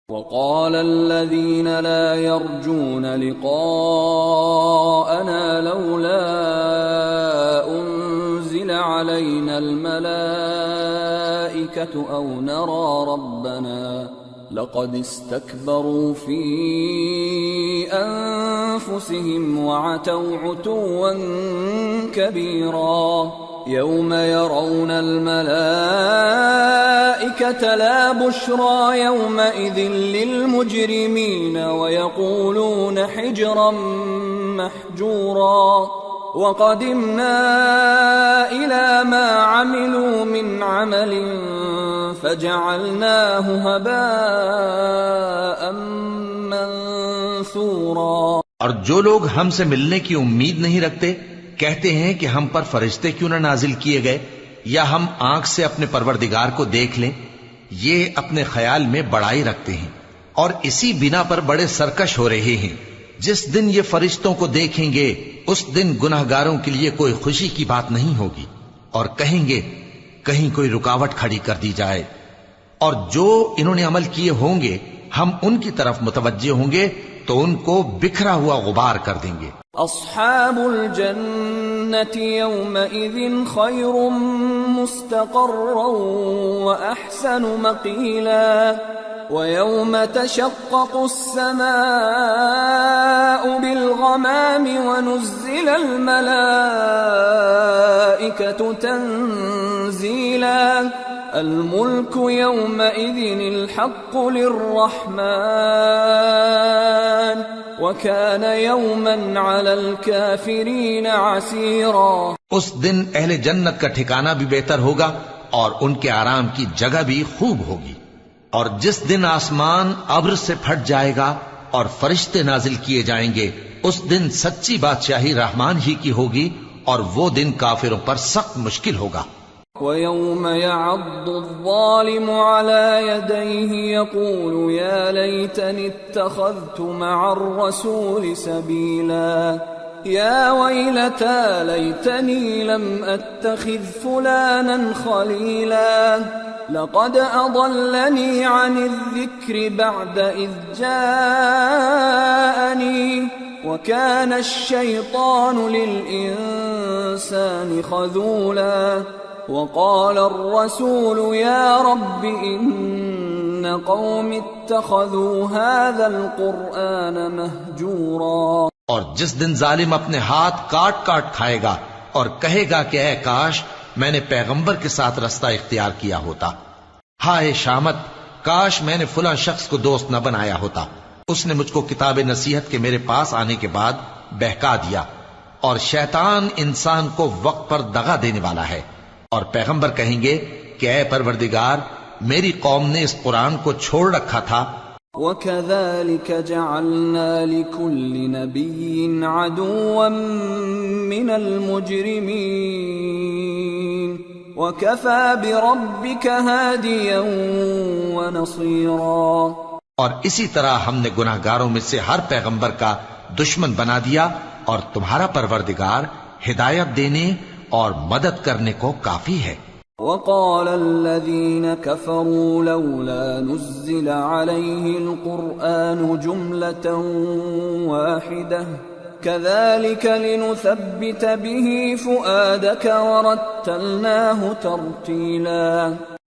وقال الذين لا يرجون لقاءنا لولا أنزل علينا الملائكة أو نرى ربنا لقد استكبروا في أنفسهم وعتوا عتوا كبيرا يوم يرون الملائكة لا بشرى يومئذ للمجرمين ويقولون حجرا محجورا وقدمنا إلى ما عملوا من عمل فجعلناه هباء منثورا۔ اور جو لوگ ہم سے ملنے کی امید نہیں رکھتے کہتے ہیں کہ ہم پر فرشتے کیوں نہ نازل کیے گئے یا ہم آنکھ سے اپنے پروردگار کو دیکھ لیں، یہ اپنے خیال میں بڑائی رکھتے ہیں اور اسی بنا پر بڑے سرکش ہو رہے ہیں۔ جس دن یہ فرشتوں کو دیکھیں گے اس دن گناہگاروں کے لیے کوئی خوشی کی بات نہیں ہوگی اور کہیں گے کہیں کوئی رکاوٹ کھڑی کر دی جائے، اور جو انہوں نے عمل کیے ہوں گے ہم ان کی طرف متوجہ ہوں گے تو ان کو بکھرا ہوا غبار کر دیں گے۔ اصحاب الجنة يومئذ خير مستقرا واحسن مقيلا ويوم تشقق السماء بالغمام ونزل الملائكة تنزيلا الملك يومئذ الحق للرحمن وكان يوما على الكافرين عسيرا۔ اس دن اہل جنت کا ٹھکانہ بھی بہتر ہوگا اور ان کے آرام کی جگہ بھی خوب ہوگی۔ اور جس دن آسمان ابر سے پھٹ جائے گا اور فرشتے نازل کیے جائیں گے اس دن سچی بادشاہی رحمان ہی کی ہوگی اور وہ دن کافروں پر سخت مشکل ہوگا۔ وَيَوْمَ يَعَضُّ الظَّالِمُ عَلَى يَدَيْهِ يَقُولُ يَا لَيْتَنِي اتَّخَذْتُ مَعَ الرَّسُولِ سَبِيلًا يَا وَيْلَتَى لَيْتَنِي لَمْ أَتَّخِذْ فُلَانًا خَلِيلًا لَقَدْ أَضَلَّنِي عَنِ الذِّكْرِ بَعْدَ إِذْ جَاءَنِي وَكَانَ الشَّيْطَانُ لِلْإِنسَانِ خَذُولًا وقال الرسول يا رب إن قوم اتخذوا هذا القرآن مهجورا۔ اور جس دن ظالم اپنے ہاتھ کاٹ کاٹ کھائے گا اور کہے گا کہ اے کاش میں نے پیغمبر کے ساتھ رستہ اختیار کیا ہوتا، ہائے شامت کاش میں نے فلاں شخص کو دوست نہ بنایا ہوتا، اس نے مجھ کو کتاب نصیحت کے میرے پاس آنے کے بعد بہکا دیا۔ اور شیطان انسان کو وقت پر دغا دینے والا ہے۔ اور پیغمبر کہیں گے کہ اے پروردگار میری قوم نے اس قرآن کو چھوڑ رکھا تھا۔ وَكَذَلِكَ جَعَلْنَا لِكُلِّ نَبِيٍّ عَدُوًّا مِّنَ الْمُجْرِمِينَ وَكَفَى بِرَبِّكَ هَادِيًا وَنَصِيرًا۔ اور اسی طرح ہم نے گناہگاروں میں سے ہر پیغمبر کا دشمن بنا دیا اور تمہارا پروردگار ہدایت دینے اور مدد کرنے کو کافی ہے۔ وقال الذين كفروا لولا نزل عليه القرآن جملة واحدة كذلك لنثبت به فؤادك ورتلناه ترتيلا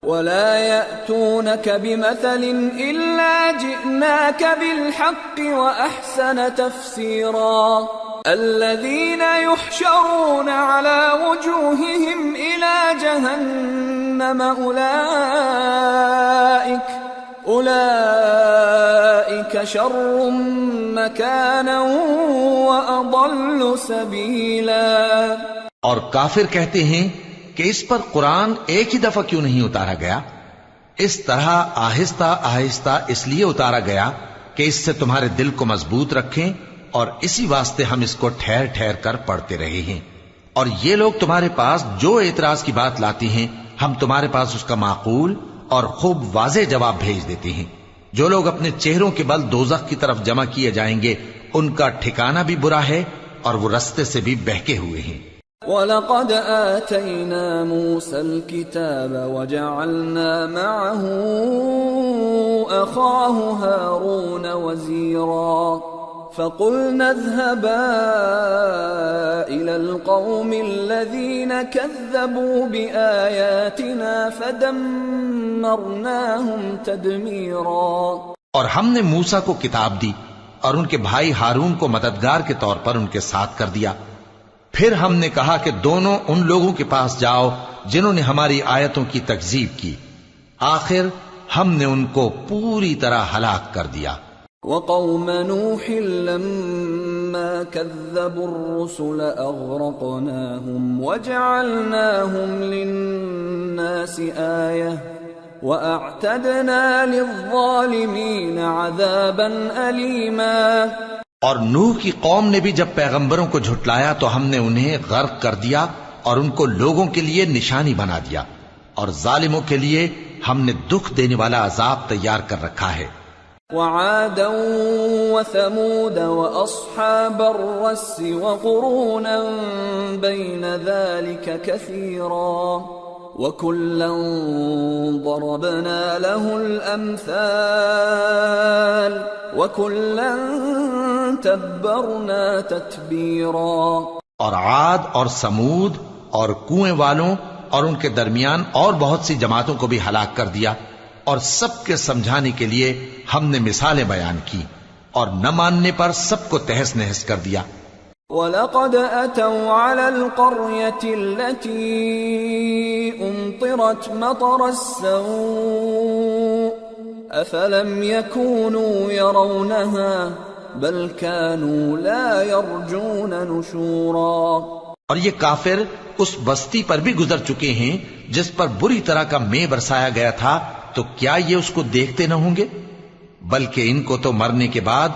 ولا يأتونك بمثل إلا جئناك بالحق وأحسن تفسيرا الذين يحشرون على وجوههم إلى جهنم أولئك شر مكانا وأضل سبيلا۔ اور کافر کہتے ہیں کہ اس پر قرآن ایک ہی دفعہ کیوں نہیں اتارا گیا؟ اس طرح آہستہ آہستہ اس لیے اتارا گیا کہ اس سے تمہارے دل کو مضبوط رکھیں، اور اسی واسطے ہم اس کو ٹھہر ٹھہر کر پڑھتے رہے ہیں۔ اور یہ لوگ تمہارے پاس جو اعتراض کی بات لاتی ہیں ہم تمہارے پاس اس کا معقول اور خوب واضح جواب بھیج دیتے ہیں۔ جو لوگ اپنے چہروں کے بل دوزخ کی طرف جمع کیے جائیں گے ان کا ٹھکانہ بھی برا ہے اور وہ رستے سے بھی بہکے ہوئے ہیں۔ وَلَقَدْ آتَيْنَا مُوسَى الْكِتَابَ وَجَعَلْنَا مَعَهُ أَخَاهُ هَارُونَ وَزِيرًا فَقُلْنَا اذْهَبَا إِلَى الْقَوْمِ الَّذِينَ كَذَّبُوا بِآيَاتِنَا فَدَمَّرْنَاهُمْ تَدْمِيرًا۔ اور ہم نے موسیٰ کو کتاب دی اور ان کے بھائی ہارون کو مددگار کے طور پر ان کے ساتھ کر دیا۔ پھر ہم نے کہا کہ دونوں ان لوگوں کے پاس جاؤ جنہوں نے ہماری آیتوں کی تکذیب کی، آخر ہم نے ان کو پوری طرح ہلاک کر دیا۔ وَقَوْمَ نُوحٍ لَمَّا كَذَّبُوا الرُّسُلَ أَغْرَقْنَاهُمْ وَجَعَلْنَاهُمْ لِلنَّاسِ آيَةً وَأَعْتَدْنَا لِلظَّالِمِينَ عَذَابًا أَلِيمًا۔ اور نوح کی قوم نے بھی جب پیغمبروں کو جھٹلایا تو ہم نے انہیں غرق کر دیا اور ان کو لوگوں کے لیے نشانی بنا دیا، اور ظالموں کے لیے ہم نے دکھ دینے والا عذاب تیار کر رکھا ہے۔ وعادا وثمود وأصحاب الرس وقرونا بين ذلك كثيرا وكلا ضربنا له الأمثال وكلا تبرنا تتبیرا۔ اور عاد اور سمود اور کنویں والوں اور ان کے درمیان اور بہت سی جماعتوں کو بھی ہلاک کر دیا، اور سب کے سمجھانے کے لیے ہم نے مثالیں بیان کی، اور نہ ماننے پر سب کو تہس نہس کر دیا۔ وَلَقَدْ أَتَوْا عَلَى الْقَرْيَةِ الَّتِي أُمْطِرَتْ مَطَرَ السَّوْءِ أَفَلَمْ يَكُونُوا يَرَوْنَهَا بَلْ كَانُوا لَا يَرْجُونَ نُشُورًا۔ اور یہ کافر اس بستی پر بھی گزر چکے ہیں جس پر بری طرح کا مے برسایا گیا تھا، تو کیا یہ اس کو دیکھتے نہ ہوں گے؟ بلکہ ان کو تو مرنے کے بعد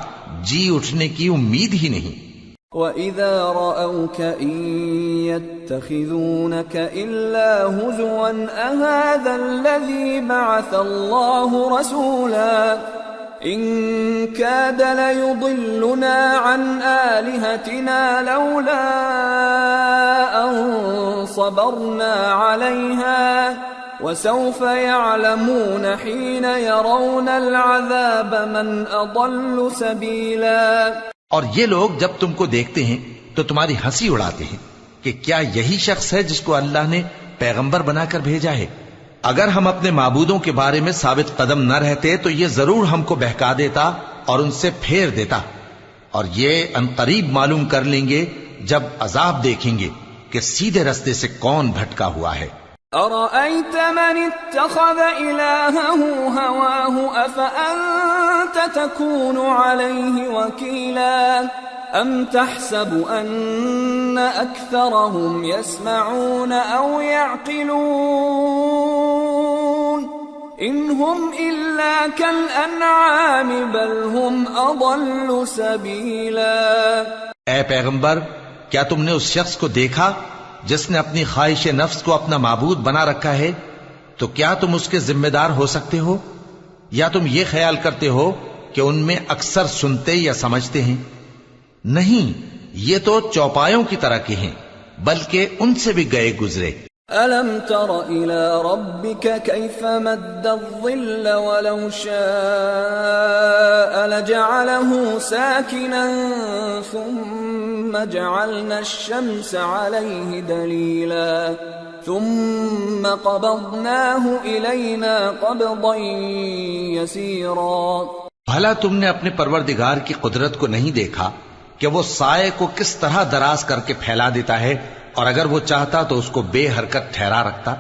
جی اٹھنے کی امید ہی نہیں۔ وَإِذَا رَأَوْكَ إِن يَتَّخِذُونَكَ إِلَّا هُزُوًا أَهَذَا الَّذِي بَعَثَ اللَّهُ رَسُولًا إِن كَادَ لَيُضِلُّنَا عَنْ آلِهَتِنَا لَوْلَا أَن صَبَرْنَا عَلَيْهَا وَسَوْفَ يَعْلَمُونَ حِينَ يَرَوْنَ الْعَذَابَ مَنْ أَضَلُّ سَبِيلًا۔ اور یہ لوگ جب تم کو دیکھتے ہیں تو تمہاری ہنسی اڑاتے ہیں کہ کیا یہی شخص ہے جس کو اللہ نے پیغمبر بنا کر بھیجا ہے؟ اگر ہم اپنے معبودوں کے بارے میں ثابت قدم نہ رہتے تو یہ ضرور ہم کو بہکا دیتا اور ان سے پھیر دیتا، اور یہ عنقریب معلوم کر لیں گے جب عذاب دیکھیں گے کہ سیدھے رستے سے کون بھٹکا ہوا ہے۔ أَرَأَيْتَ مَنِ اتَّخَذَ إِلَٰهَهُ هَوَاهُ أَفَأَنتَ تَكُونُ عَلَيْهِ وَكِيلًا أَمْ تَحْسَبُ أَنَّ أَكْثَرَهُمْ يَسْمَعُونَ أَوْ يَعْقِلُونَ إِنْ هُمْ إِلَّا كَالْأَنْعَامِ بَلْ هُمْ أَضَلُّ سَبِيلًا۔ اے پیغمبر، کیا تم نے اس شخص کو دیکھا جس نے اپنی خواہش نفس کو اپنا معبود بنا رکھا ہے؟ تو کیا تم اس کے ذمہ دار ہو سکتے ہو؟ یا تم یہ خیال کرتے ہو کہ ان میں اکثر سنتے یا سمجھتے ہیں؟ نہیں، یہ تو چوپایوں کی طرح کے ہیں، بلکہ ان سے بھی گئے گزرے۔ أَلَمْ تَرَ إِلَى رَبِّكَ كَيْفَ مَدَّ الظِّلَّ وَلَوْ شَاءَ لَجَعَلَهُ سَاكِنًا ثُمَّ جَعَلْنَا الشَّمْسَ عَلَيْهِ دَلِيلًا ثُمَّ قَبَضْنَاهُ إِلَيْنَا قَبْضًا يَسِيرًا۔ بھلا تم نے اپنے پروردگار کی قدرت کو نہیں دیکھا کہ وہ سائے کو کس طرح دراز کر کے پھیلا دیتا ہے، اور اگر وہ چاہتا تو اس کو بے حرکت ٹھہرا رکھتا؟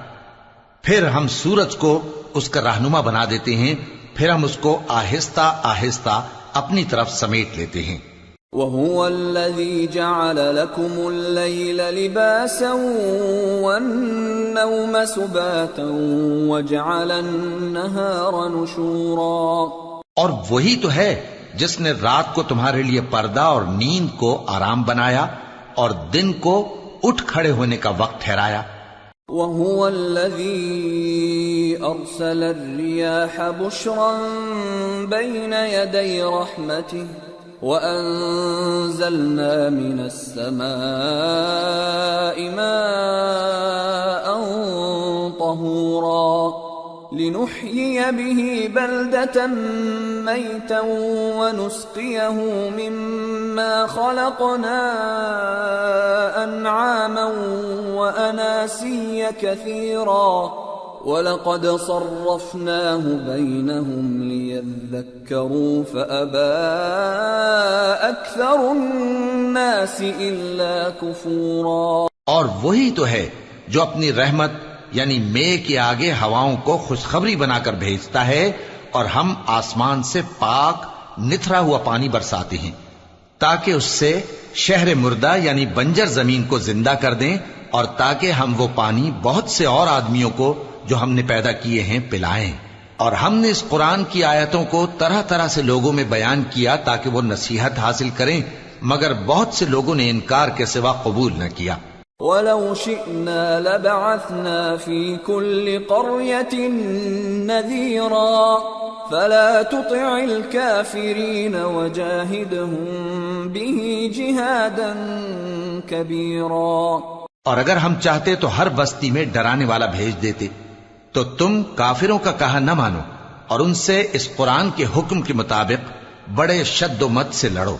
پھر ہم سورج کو اس کا رہنما بنا دیتے ہیں، پھر ہم اس کو آہستہ آہستہ اپنی طرف سمیٹ لیتے ہیں۔ وَهُوَ الَّذِي جَعَلَ لَكُمُ اللَّيْلَ لِبَاسًا وَالنَّوْمَ سُبَاتًا وَجَعَلَ النَّهَارَ نُشُورًا۔ اور وہی تو ہے جس نے رات کو تمہارے لیے پردہ اور نیند کو آرام بنایا اور دن کو اٹھ کھڑے ہونے کا وقت ٹھہرایا۔ وَهُوَ الَّذِي أَرْسَلَ الرِّيَاحَ بُشْرًا بَيْنَ يَدَيْ رَحْمَتِهِ وَأَنزَلْنَا مِنَ السَّمَاءِ مَاءً طَهُورًا لِنُحْيِيَ بِهِ بَلْدَةً مَيْتًا وَنُسْقِيَهُ مِمَّا خَلَقْنَا أَنْعَامًا وَأَنَاسِيَّ كَثِيرًا وَلَقَدْ صَرَّفْنَاهُ بَيْنَهُمْ لِيَذَّكَّرُوا فَأَبَى أَكْثَرُ النَّاسِ إِلَّا كُفُورًا۔ اور وہی تو ہے جو اپنی رحمت یعنی مے کے آگے ہواؤں کو خوشخبری بنا کر بھیجتا ہے، اور ہم آسمان سے پاک نتھرا ہوا پانی برساتے ہیں تاکہ اس سے شہر مردہ یعنی بنجر زمین کو زندہ کر دیں، اور تاکہ ہم وہ پانی بہت سے اور آدمیوں کو جو ہم نے پیدا کیے ہیں پلائیں۔ اور ہم نے اس قرآن کی آیتوں کو طرح طرح سے لوگوں میں بیان کیا تاکہ وہ نصیحت حاصل کریں، مگر بہت سے لوگوں نے انکار کے سوا قبول نہ کیا۔ وَلَوْ شِئْنَا لَبَعَثْنَا فِي كُلِّ قَرْيَةٍ نَذِيرًا فَلَا تُطِعِ الْكَافِرِينَ وَجَاهِدْهُمْ بِهِ جِهَادًا كَبِيرًا۔ اور اگر ہم چاہتے تو ہر بستی میں ڈرانے والا بھیج دیتے، تو تم کافروں کا کہا نہ مانو اور ان سے اس قرآن کے حکم کے مطابق بڑے شد و مت سے لڑو۔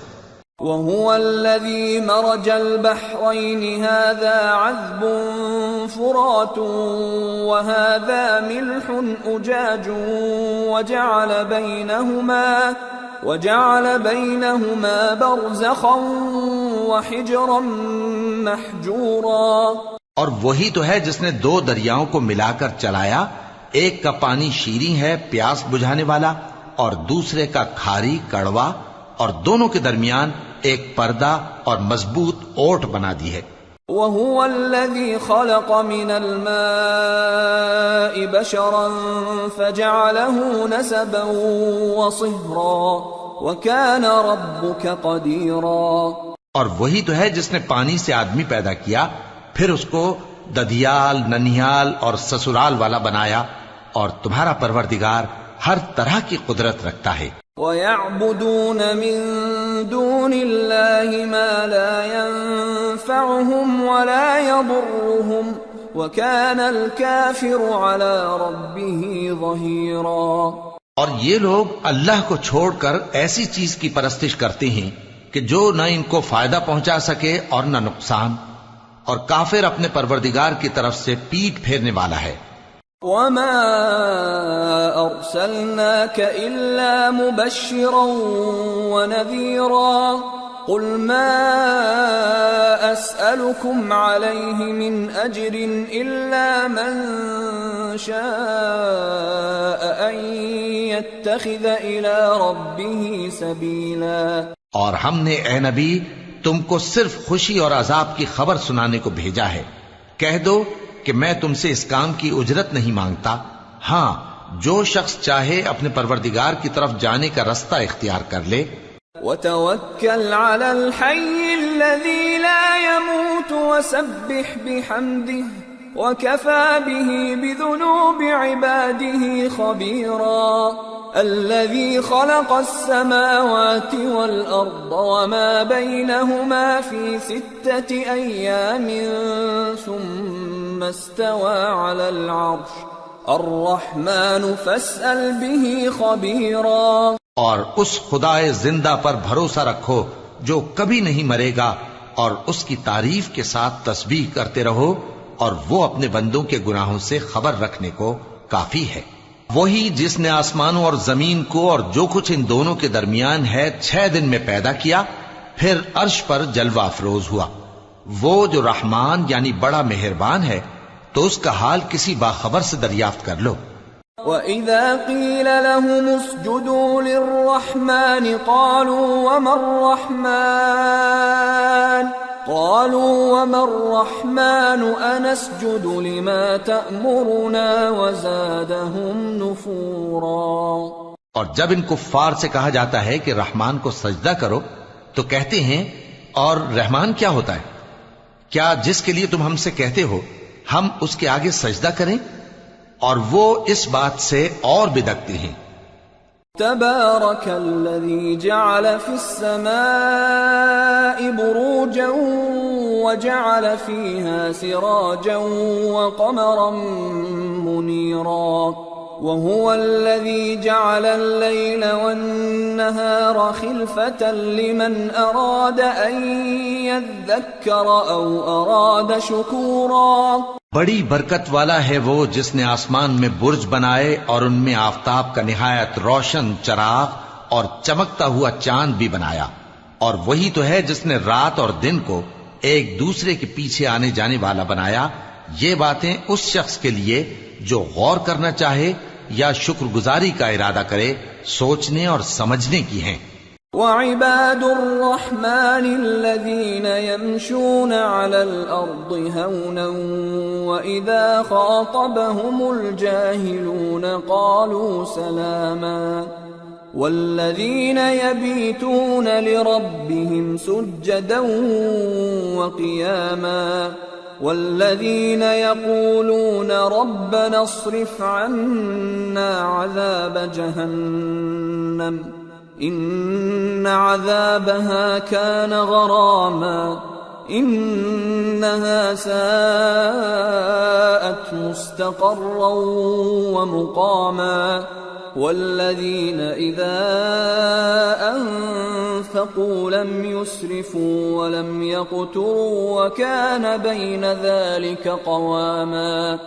وَهُوَ الَّذِي مَرَجَ الْبَحْرَيْنِ هَذَا عَذْبٌ فُرَاتٌ وَهَذَا مِلْحٌ أُجَاجٌ وَجَعَلَ بَيْنَهُمَا بَرْزَخًا وَحِجْرًا مَحْجُورًا۔ اور وہی تو ہے جس نے دو دریاؤں کو ملا کر چلایا، ایک کا پانی شیریں ہے پیاس بجھانے والا، اور دوسرے کا کھاری کڑوا، اور دونوں کے درمیان ایک پردہ اور مضبوط اوٹ بنا دی ہے۔ وَهُوَ الَّذِي خَلَقَ مِنَ الْمَاءِ بَشَرًا فَجَعَلَهُ نَسَبًا وَصِهْرًا وَكَانَ رَبُّكَ قَدِيرًا۔ اور وہی تو ہے جس نے پانی سے آدمی پیدا کیا، پھر اس کو ددیال، ننیال اور سسرال والا بنایا، اور تمہارا پروردگار ہر طرح کی قدرت رکھتا ہے۔ وَيَعْبُدُونَ مِن دُونِ اللَّهِ مَا لَا يَنفَعُهُمْ وَلَا يَضُرُّهُمْ وَكَانَ الْكَافِرُ عَلَى رَبِّهِ ظَهِيرًا۔ اور یہ لوگ اللہ کو چھوڑ کر ایسی چیز کی پرستش کرتے ہیں کہ جو نہ ان کو فائدہ پہنچا سکے اور نہ نقصان، اور کافر اپنے پروردگار کی طرف سے پیٹ پھیرنے والا ہے۔ وَمَا أَرْسَلْنَاكَ إِلَّا مُبَشِّرًا وَنَذِيرًا قُلْ مَا أَسْأَلُكُمْ عَلَيْهِ مِنْ أَجْرٍ إِلَّا مَنْ شَاءَ أَنْ يَتَّخِذَ إِلَى رَبِّهِ سَبِيلًا۔ اور ہم نے اے نبی تم کو صرف خوشی اور عذاب کی خبر سنانے کو بھیجا ہے۔ کہہ دو کہ میں تم سے اس کام کی اجرت نہیں مانگتا، ہاں جو شخص چاہے اپنے پروردگار کی طرف جانے کا رستہ اختیار کر لے۔ وَتَوَكَّلْ عَلَى الْحَيِّ الَّذِي لَا يَمُوتُ وَسَبِّحْ بِحَمْدِهِ وَكَفَى بِهِ بِذُنُوبِ عِبَادِهِ خَبِيرًا۔ الَّذِي خَلَقَ السَّمَاوَاتِ وَالْأَرْضَ وَمَا بَيْنَهُمَا فِي 6 أَيَّامٍ ثُمَّ اسْتَوَى عَلَى الْعَرْشِ الرَّحْمَنُ فَاسْأَلْ بِهِ خَبِيرًا۔ اور اس خدائے زندہ پر بھروسہ رکھو جو کبھی نہیں مرے گا، اور اس کی تعریف کے ساتھ تسبیح کرتے رہو، اور وہ اپنے بندوں کے گناہوں سے خبر رکھنے کو کافی ہے۔ وہی جس نے آسمانوں اور زمین کو اور جو کچھ ان دونوں کے درمیان ہے 6 دن میں پیدا کیا، پھر عرش پر جلوہ افروز ہوا۔ وہ جو رحمان یعنی بڑا مہربان ہے، تو اس کا حال کسی باخبر سے دریافت کر لو۔ وَإِذَا قِيلَ لَهُمُ اسْجُدُوا لِلرَّحْمَنِ قَالُوا وَمَا الرَّحْمَنُ أَنَسْجُدُ لِمَا تَأْمُرُنَا وَزَادَهُمْ نُفُورًا۔ اور جب ان کفار سے کہا جاتا ہے کہ رحمان کو سجدہ کرو، تو کہتے ہیں اور رحمان کیا ہوتا ہے؟ کیا جس کے لیے تم ہم سے کہتے ہو ہم اس کے آگے سجدہ کریں؟ اور وہ اس بات سے اور بدکتے ہیں تبارك الذي جعل في السماء بروجا وجعل فيها سراجا وقمرا منيرا وهو الذي جعل الليل والنهار خلفة لمن أراد أن يذكر أو أراد شكورا. بڑی برکت والا ہے وہ جس نے آسمان میں برج بنائے اور ان میں آفتاب کا نہایت روشن چراغ اور چمکتا ہوا چاند بھی بنایا، اور وہی تو ہے جس نے رات اور دن کو ایک دوسرے کے پیچھے آنے جانے والا بنایا. یہ باتیں اس شخص کے لیے جو غور کرنا چاہے یا شکر گزاری کا ارادہ کرے سوچنے اور سمجھنے کی ہیں. وعباد الرحمن الذين يمشون على الأرض هونا وإذا خاطبهم الجاهلون قالوا سلاما والذين يبيتون لربهم سجدا وقياما والذين يقولون ربنا اصرف عنا عذاب جهنم إن عذابها كان غراما إنها ساءت مستقرا ومقاما والذين إذا أنفقوا لم يسرفوا ولم يقتروا وكان بين ذلك قواما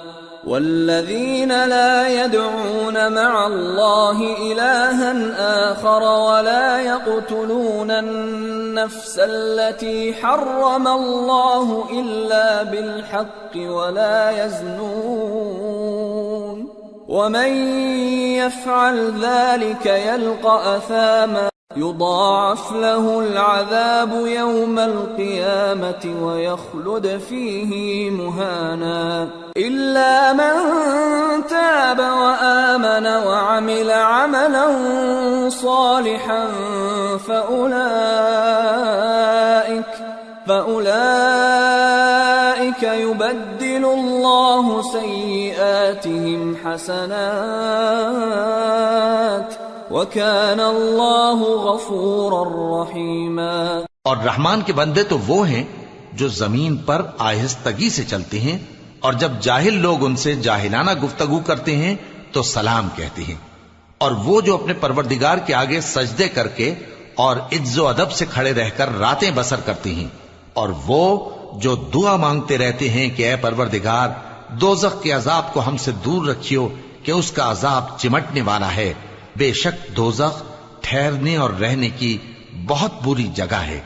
والذين لا يدعون مع الله إلها آخر ولا يقتلون النفس التي حرم الله إلا بالحق ولا يزنون ومن يفعل ذلك يلقى أثاما يضاعف له العذاب يوم القيامة ويخلد فيه مهانا إلا من تاب وآمن وعمل عملا صالحا فأولئك يبدل الله سيئاتهم حسنات وَكَانَ اللَّهُ غَفُورًا رَحِيمًا. اور رحمان کے بندے تو وہ ہیں جو زمین پر آہستگی سے چلتے ہیں، اور جب جاہل لوگ ان سے جاہلانہ گفتگو کرتے ہیں تو سلام کہتے ہیں، اور وہ جو اپنے پروردگار کے آگے سجدے کر کے اور عز و ادب سے کھڑے رہ کر راتیں بسر کرتے ہیں، اور وہ جو دعا مانگتے رہتے ہیں کہ اے پروردگار دوزخ کے عذاب کو ہم سے دور رکھیو کہ اس کا عذاب چمٹنے والا ہے. بے شک دوزخ ٹھہرنے اور رہنے کی بہت بری جگہ ہے.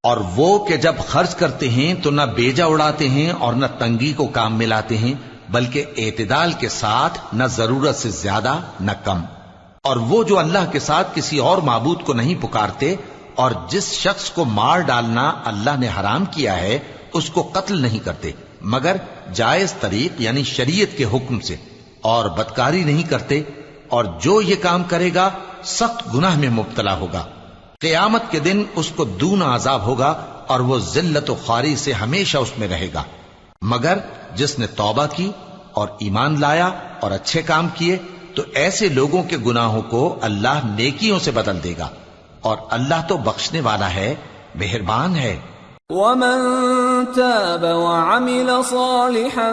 اور وہ کہ جب خرچ کرتے ہیں تو نہ بیجا اڑاتے ہیں اور نہ تنگی کو کام میں لاتے ہیں، بلکہ اعتدال کے ساتھ نہ ضرورت سے زیادہ نہ کم. اور وہ جو اللہ کے ساتھ کسی اور معبود کو نہیں پکارتے، اور جس شخص کو مار ڈالنا اللہ نے حرام کیا ہے اس کو قتل نہیں کرتے مگر جائز طریق یعنی شریعت کے حکم سے، اور بدکاری نہیں کرتے، اور جو یہ کام کرے گا سخت گناہ میں مبتلا ہوگا. قیامت کے دن اس کو دونا عذاب ہوگا اور وہ ذلت و خواری سے ہمیشہ اس میں رہے گا. مگر جس نے توبہ کی اور ایمان لایا اور اچھے کام کیے تو ایسے لوگوں کے گناہوں کو اللہ نیکیوں سے بدل دے گا، اور اللہ تو بخشنے والا ہے، مہربان ہے. وَمَن تَابَ وَعَمِلَ صَالِحًا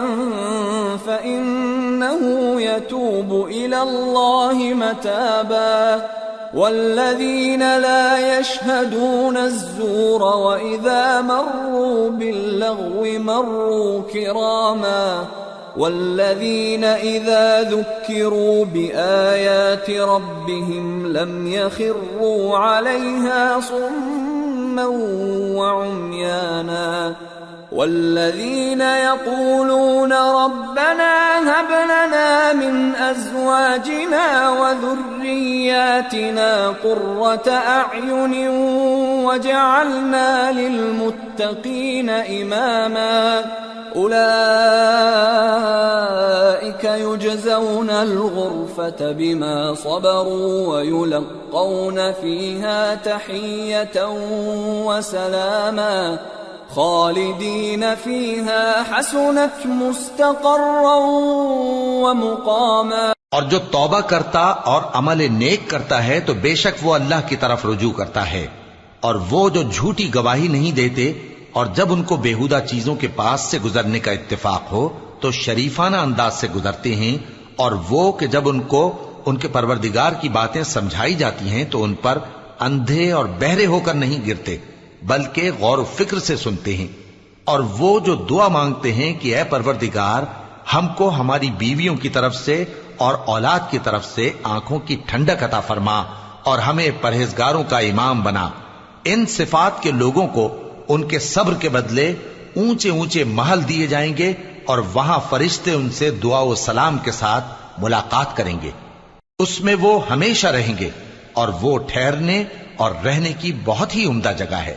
فَإِنَّهُ يَتُوبُ إِلَى اللَّهِ مَتَابًا وَالَّذِينَ لَا يَشْهَدُونَ الزُّورَ وَإِذَا مَرُّوا بِاللَّغْوِ مَرُّوا كِرَامًا والذين إذا ذكروا بآيات ربهم لم يخروا عليها صما وعميانا والذين يقولون ربنا هب لنا من أزواجنا وذرياتنا قرة أعين وجعلنا للمتقين إماما أولئك يجزون الغرفة بما صبروا ويلقون فيها تحية وسلاما خالدين فيها حسنت مستقرا ومقاما. اور جو توبہ کرتا اور عمل نیک کرتا ہے تو بے شک وہ اللہ کی طرف رجوع کرتا ہے، اور وہ جو جھوٹی گواہی نہیں دیتے اور جب ان کو بیہودہ چیزوں کے پاس سے گزرنے کا اتفاق ہو تو شریفانہ انداز سے گزرتے ہیں، اور وہ کہ جب ان کو ان کے پروردگار کی باتیں سمجھائی جاتی ہیں تو ان پر اندھے اور بہرے ہو کر نہیں گرتے بلکہ غور و فکر سے سنتے ہیں، اور وہ جو دعا مانگتے ہیں کہ اے پروردگار ہم کو ہماری بیویوں کی طرف سے اور اولاد کی طرف سے آنکھوں کی ٹھنڈک عطا فرما اور ہمیں پرہیزگاروں کا امام بنا، ان صفات کے لوگوں کو ان کے صبر کے بدلے اونچے اونچے محل دیے جائیں گے، اور وہاں فرشتے ان سے دعا و سلام کے ساتھ ملاقات کریں گے، اس میں وہ ہمیشہ رہیں گے، اور وہ ٹھہرنے اور رہنے کی بہت ہی عمدہ جگہ ہے۔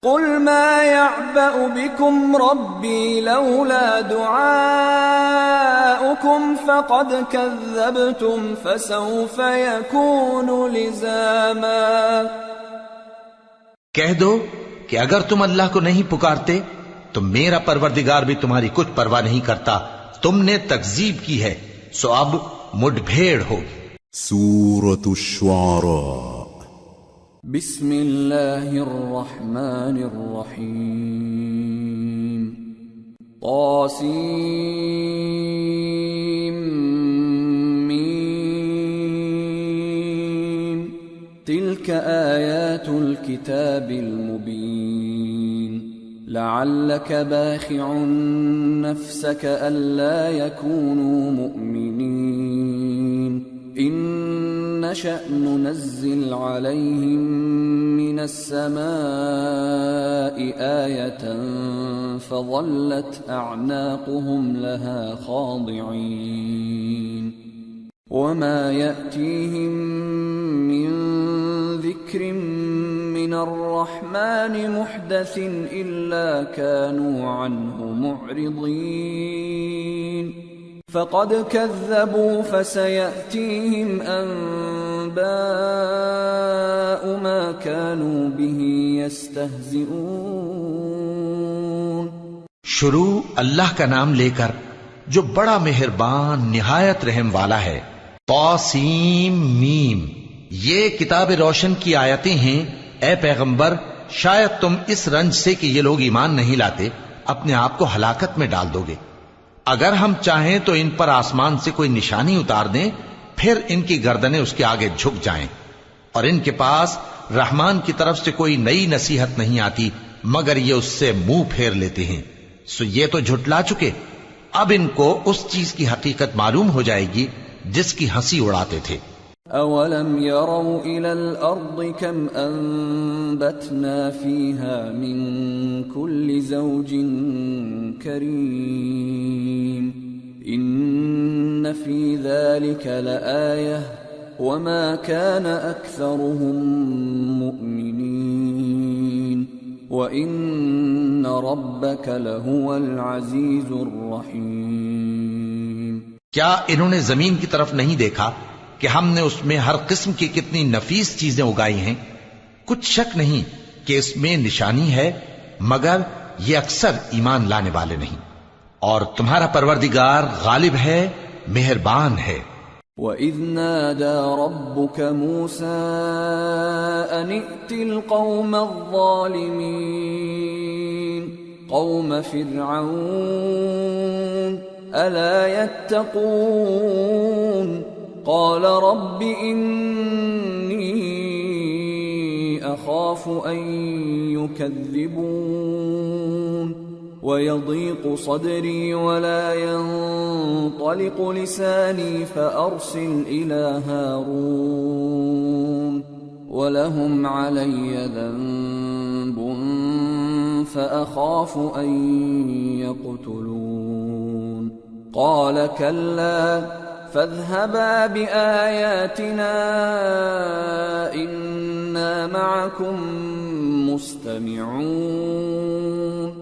قل ما يعبأ بكم ربي لولا دعاؤكم فقد كذبتم فسوف يكون لزاما۔ کہہ دو کہ اگر تم اللہ کو نہیں پکارتے تو میرا پروردگار بھی تمہاری کچھ پرواہ نہیں کرتا، تم نے تکذیب کی ہے سو اب مڈ بھیڑ ہوگی۔ سورة الشعراء۔ بسم اللہ الرحمن الرحیم۔ طاسیم میم۔ تلك آیات الكتاب المبین۔ لعلك باخع نفسك ألا يكونوا مؤمنين إن نشأ ننزل عليهم من السماء آية فظلت أعناقهم لها خاضعين وما يأتيهم من ذكر من الرحمن محدث إلا كانوا عنه معرضين فقد كذبوا فسيأتيهم أنباء ما كانوا به يستهزئون۔ شروع اللہ کا نام لے کر جو بڑا مہربان نہایت رحم والا ہے۔ طاسیم میم، یہ کتاب روشن کی آیتیں ہیں۔ اے پیغمبر شاید تم اس رنج سے کہ یہ لوگ ایمان نہیں لاتے اپنے آپ کو ہلاکت میں ڈال دو گے۔ اگر ہم چاہیں تو ان پر آسمان سے کوئی نشانی اتار دیں پھر ان کی گردنیں اس کے آگے جھک جائیں، اور ان کے پاس رحمان کی طرف سے کوئی نئی نصیحت نہیں آتی مگر یہ اس سے منہ پھیر لیتے ہیں، سو یہ تو جھٹلا چکے، اب ان کو اس چیز کی حقیقت معلوم ہو جائے گی جس کی ہنسی اڑاتے تھے۔ اولم يروا الى الارض كم انبتنا فيها من كل زوج كريم ان في ذلك لآية وما كان اكثرهم مؤمنين وان ربك لهو العزيز الرحيم۔ کیا انہوں نے زمین کی طرف نہیں دیکھا کہ ہم نے اس میں ہر قسم کی کتنی نفیس چیزیں اگائی ہیں؟ کچھ شک نہیں کہ اس میں نشانی ہے مگر یہ اکثر ایمان لانے والے نہیں، اور تمہارا پروردگار غالب ہے، مہربان ہے۔ وَإِذْ نَادَى رَبُّكَ مُوسَىٰ أَنِ ائْتِ الْقَوْمَ الظَّالِمِينَ قَوْمَ فِرْعَوْنَ أَلَا يَتَّقُونَ قال رب إني أخاف أن يكذبون ويضيق صدري ولا ينطلق لساني فأرسل إلى هارون ولهم علي ذنب فأخاف أن يقتلون قال كلا فاذهبا بآياتنا إنا معكم مستمعون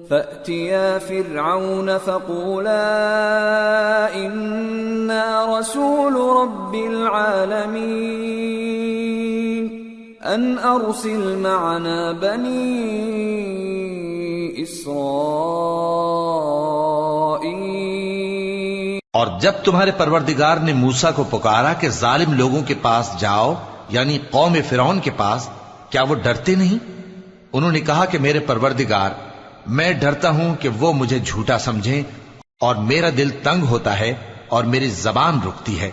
فأتيا فرعون فقولا إنا رسول رب العالمين أن أرسل معنا بني إسرائيل۔ اور جب تمہارے پروردگار نے موسیٰ کو پکارا کہ ظالم لوگوں کے پاس جاؤ، یعنی قوم فرعون کے پاس، کیا وہ ڈرتے نہیں؟ انہوں نے کہا کہ میرے پروردگار، میں ڈرتا ہوں کہ وہ مجھے جھوٹا سمجھیں، اور میرا دل تنگ ہوتا ہے اور میری زبان رکتی ہے،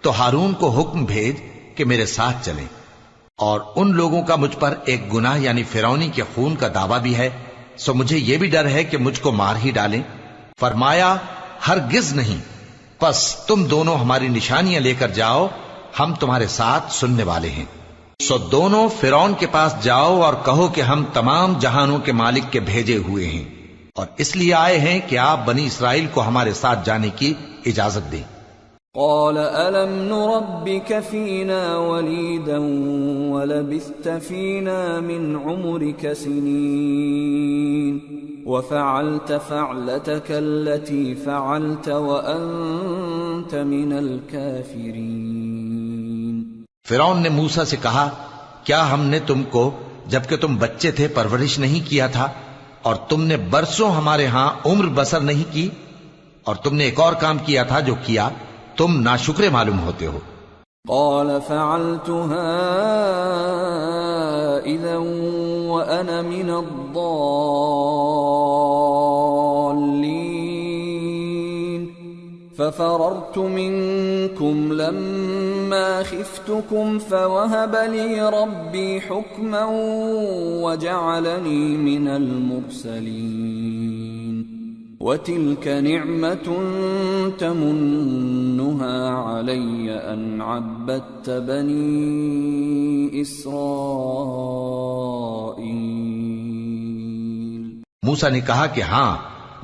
تو ہارون کو حکم بھیج کہ میرے ساتھ چلیں۔ اور ان لوگوں کا مجھ پر ایک گناہ یعنی فرعونی کے خون کا دعویٰ بھی ہے، سو مجھے یہ بھی ڈر ہے کہ مجھ کو مار ہی ڈالیں۔ فرمایا ہرگز نہیں، پس تم دونوں ہماری نشانیاں لے کر جاؤ، ہم تمہارے ساتھ سننے والے ہیں۔ سو دونوں فرعون کے پاس جاؤ اور کہو کہ ہم تمام جہانوں کے مالک کے بھیجے ہوئے ہیں، اور اس لیے آئے ہیں کہ آپ بنی اسرائیل کو ہمارے ساتھ جانے کی اجازت دیں۔ قال ألم نربك فينا وليدا ولبثت فينا من عمرك سنين وفعلت فعلتك التي فعلت وأنت من الكافرين۔ فرعون نے موسیٰ سے کہا، کیا ہم نے تم کو جبکہ تم بچے تھے پرورش نہیں کیا تھا، اور تم نے برسوں ہمارے ہاں عمر بسر نہیں کی، اور تم نے ایک اور کام کیا تھا جو کیا تم ناشکرے معلوم ہوتے ہو۔ قال فعلتها إذا وأنا من الضالين ففررت منكم لما خفتكم فوهب لي ربي حكما وجعلني من المرسلين وَتِلْكَ نِعْمَةٌ تَمُنُّهَا عَلَيَّ أَنْ عَبَّدتَّ بَنِي إِسْرَائِيلَ۔ موسیٰ نے کہا کہ ہاں،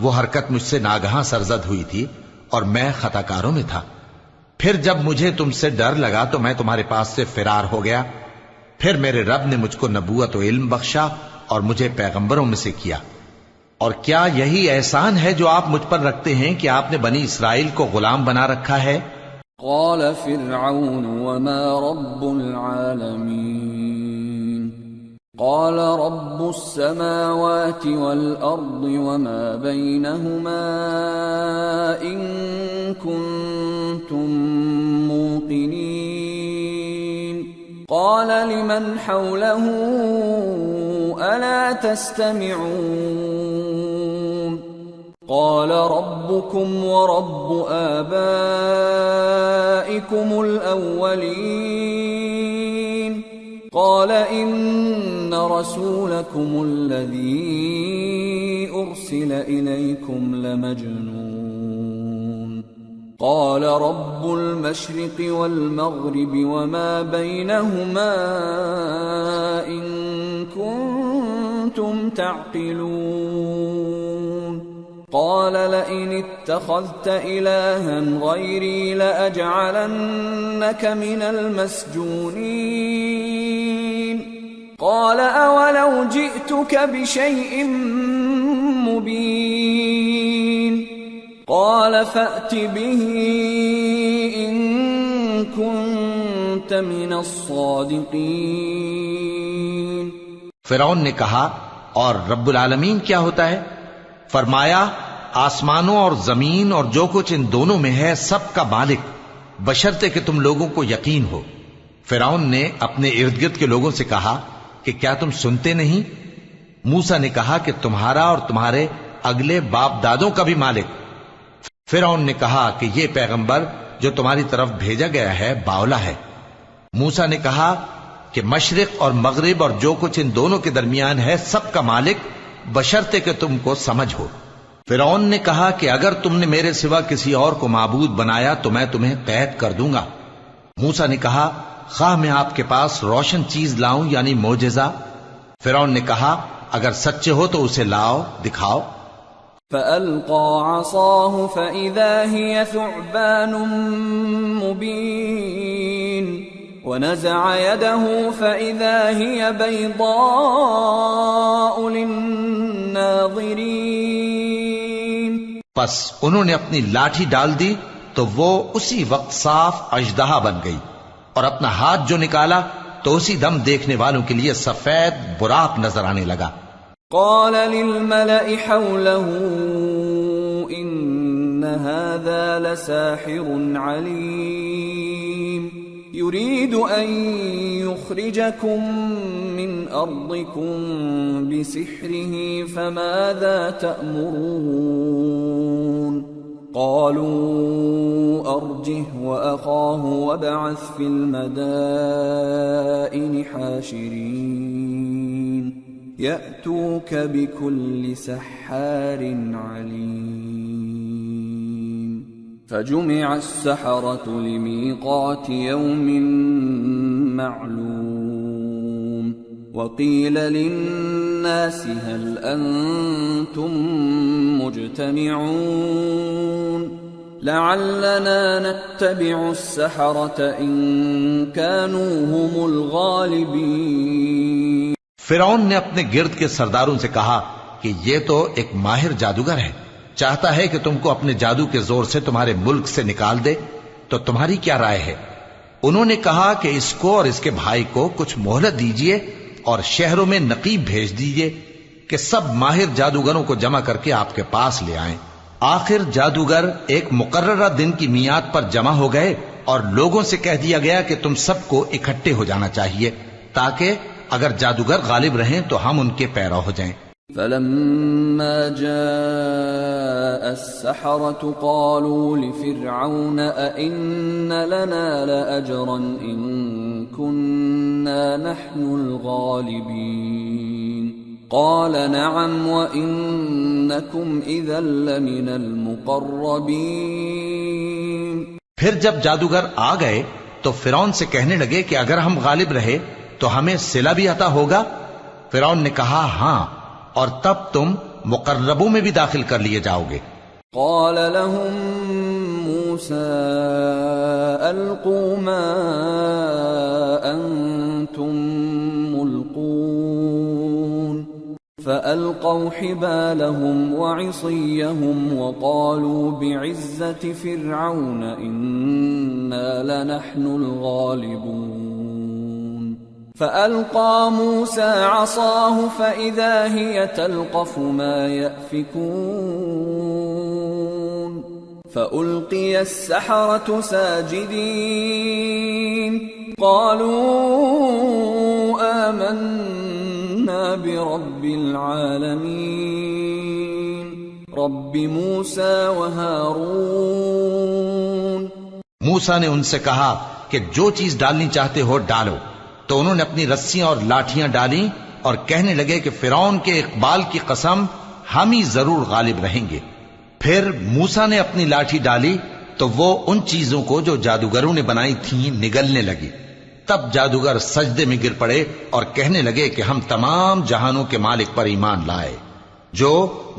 وہ حرکت مجھ سے ناگہاں سرزد ہوئی تھی اور میں خطا کاروں میں تھا۔ پھر جب مجھے تم سے ڈر لگا تو میں تمہارے پاس سے فرار ہو گیا، پھر میرے رب نے مجھ کو نبوت و علم بخشا اور مجھے پیغمبروں میں سے کیا۔ اور کیا یہی احسان ہے جو آپ مجھ پر رکھتے ہیں کہ آپ نے بنی اسرائیل کو غلام بنا رکھا ہے؟ قال فرعون وما رب العالمين قال رب السماوات والأرض وما بينهما إن كنتم موقنين قال لمن حوله ألا تستمعون قال ربكم ورب آبائكم الأولين قال إن رسولكم الذي أرسل إليكم لمجنون قال رب المشرق والمغرب وما بينهما إن كنتم تعقلون قال لئن اتخذت إلها غيري لأجعلنك من المسجونين قال أولو جئتك بشيء مبين قال فأت به إن كنت من الصادقين۔ فرعون نے کہا، اور رب العالمین کیا ہوتا ہے؟ فرمایا، آسمانوں اور زمین اور جو کچھ ان دونوں میں ہے سب کا مالک، بشرطے کہ تم لوگوں کو یقین ہو۔ فرعون نے اپنے ارد گرد کے لوگوں سے کہا کہ کیا تم سنتے نہیں؟ موسیٰ نے کہا کہ تمہارا اور تمہارے اگلے باپ دادوں کا بھی مالک۔ فرعون نے کہا کہ یہ پیغمبر جو تمہاری طرف بھیجا گیا ہے باولا ہے۔ موسیٰ نے کہا کہ مشرق اور مغرب اور جو کچھ ان دونوں کے درمیان ہے سب کا مالک، بشرطے کہ تم کو سمجھ ہو۔ فرعون نے کہا کہ اگر تم نے میرے سوا کسی اور کو معبود بنایا تو میں تمہیں قید کر دوں گا۔ موسیٰ نے کہا، خواہ میں آپ کے پاس روشن چیز لاؤں یعنی معجزہ؟ فرعون نے کہا، اگر سچے ہو تو اسے لاؤ، دکھاؤ۔ فألقى عصاه فإذا هي ثعبان مبين ونزع يده فإذا هي بيضاء للناظرين۔ پس انہوں نے اپنی لاٹھی ڈال دی تو وہ اسی وقت صاف اژدہا بن گئی، اور اپنا ہاتھ جو نکالا تو اسی دم دیکھنے والوں کے لیے سفید براق نظر آنے لگا۔ قال للملأ حوله إن هذا لساحر عليم يريد أن يخرجكم من أرضكم بسحره فماذا تأمرون قالوا أرجه وأخاه وابعث في المدائن حاشرين يأتوك بكل سحار عليم فجمع السحرة لميقات يوم معلوم وقيل للناس هل أنتم مجتمعون لعلنا نتبع السحرة إن كانوا هم الغالبين. فرعون نے اپنے گرد کے سرداروں سے کہا کہ یہ تو ایک ماہر جادوگر ہے، چاہتا ہے کہ تم کو اپنے جادو کے زور سے تمہارے ملک سے نکال دے، تو تمہاری کیا رائے ہے؟ انہوں نے کہا کہ اس کو اور اس کے بھائی کو کچھ مہلت دیجئے اور شہروں میں نقیب بھیج دیجئے کہ سب ماہر جادوگروں کو جمع کر کے آپ کے پاس لے آئیں. آخر جادوگر ایک مقررہ دن کی میعاد پر جمع ہو گئے اور لوگوں سے کہہ دیا گیا کہ تم سب کو اکٹھے ہو جانا چاہیے تاکہ اگر جادوگر غالب رہیں تو ہم ان کے پیرو ہو جائیں. فلما جاء السحرة قالوا لفرعون أئن لنا لأجرا إن كنا نحن الغالبين قال نعم وإنكم إذا لمن المقربين. پھر جب جادوگر آ گئے تو فرعون سے کہنے لگے کہ اگر ہم غالب رہے تو ہمیں صلہ بھی عطا ہوگا. فرعون نے کہا ہاں، اور تب تم مقربوں میں بھی داخل کر لیے جاؤ گے. قال لهم موسى ألقوا ما أنتم ملقون فألقوا حبالهم وعصيهم وقالوا بعزة فرعون إنا لنحن الغالبون فألقى موسى عصاه فإذا هي تلقف ما يأفكون فألقي السحرة ساجدين قالوا آمنا برب العالمين رب موسى وهارون. موسیٰ نے ان سے کہا کہ جو چیز ڈالنی چاہتے ہو ڈالو. تو انہوں نے اپنی رسیاں اور لاٹھیاں ڈالیں اور کہنے لگے کہ فرعون کے اقبال کی قسم ہم ہی ضرور غالب رہیں گے. پھر موسیٰ نے اپنی لاٹھی ڈالی تو وہ ان چیزوں کو جو جادوگروں نے بنائی تھیں نگلنے لگی. تب جادوگر سجدے میں گر پڑے اور کہنے لگے کہ ہم تمام جہانوں کے مالک پر ایمان لائے جو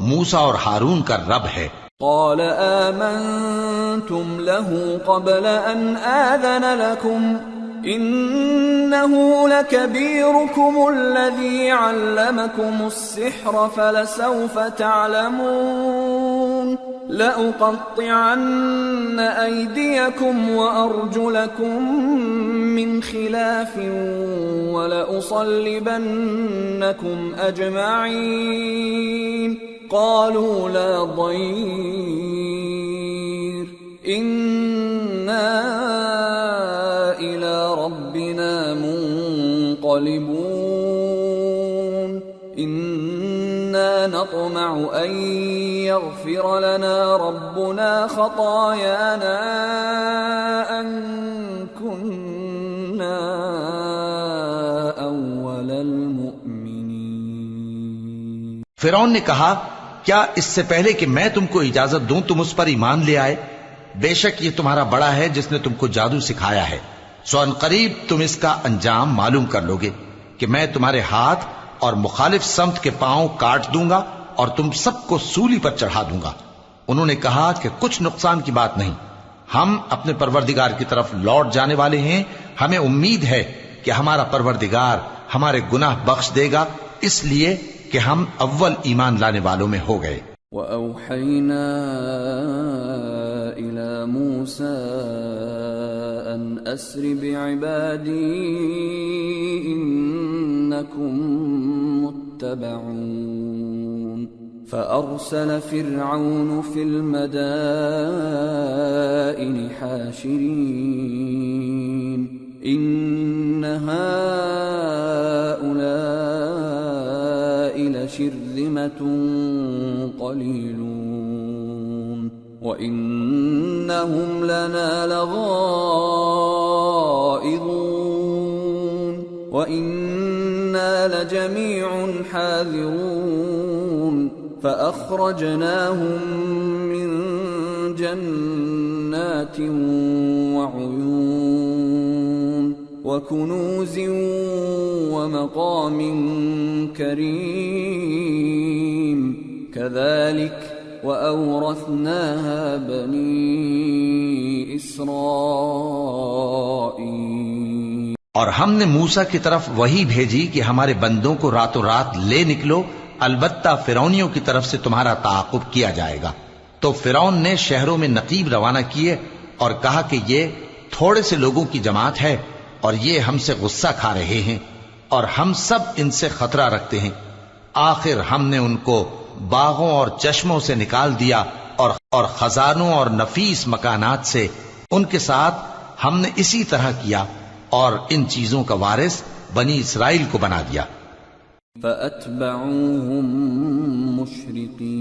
موسیٰ اور ہارون کا رب ہے. قال آمنتم له قبل أن آذن لكم إنه لكبيركم الذي علمكم السحر فلسوف تعلمون لأقطعن أيديكم وأرجلكم من خلاف ولأصلبنكم أجمعين قالوا لا ضير إنا إلى ربنا منقلبون إنا نطمع أن يغفر لنا ربنا خطايانا أن كنا أول المؤمنين. فرعون نے کہا کیا اس سے پہلے کہ میں تم کو اجازت دوں تم اس پر ایمان لے آئے؟ بے شک یہ تمہارا بڑا ہے جس نے تم کو جادو سکھایا ہے، سو ان قریب تم اس کا انجام معلوم کر لو گے کہ میں تمہارے ہاتھ اور مخالف سمت کے پاؤں کاٹ دوں گا اور تم سب کو سولی پر چڑھا دوں گا. انہوں نے کہا کہ کچھ نقصان کی بات نہیں، ہم اپنے پروردگار کی طرف لوٹ جانے والے ہیں، ہمیں امید ہے کہ ہمارا پروردگار ہمارے گناہ بخش دے گا، اس لیے کہ ہم اول ایمان لانے والوں میں ہو گئے. وَأَوْحَيْنَا إِلَى مُوسَىٰ أَنْ أَسْرِ بِعِبَادِي إِنَّكُمْ مُتَّبَعُونَ فأرسل فرعون في المدائن حاشرين إن هؤلاء لشرذمة قليلون وإنهم لنا لغائظون وإنا لجميع حاذرون فأخرجناهم من جنات وعيون وكنوز ومقام كريم كذلك وأورثناها بني إسرائيل۔ اور ہم نے موسیٰ کی طرف وہی بھیجی کہ ہمارے بندوں کو راتوں رات لے نکلو، البتہ فرعونیوں کی طرف سے تمہارا تعاقب کیا جائے گا۔ تو فرعون نے شہروں میں نقیب روانہ کیے اور کہا کہ یہ تھوڑے سے لوگوں کی جماعت ہے اور یہ ہم سے غصہ کھا رہے ہیں اور ہم سب ان سے خطرہ رکھتے ہیں۔ آخر ہم نے ان کو باغوں اور چشموں سے نکال دیا اور خزانوں اور نفیس مکانات سے ان کے ساتھ ہم نے اسی طرح کیا اور ان چیزوں کا وارث بنی اسرائیل کو بنا دیا۔ فأتبعوهم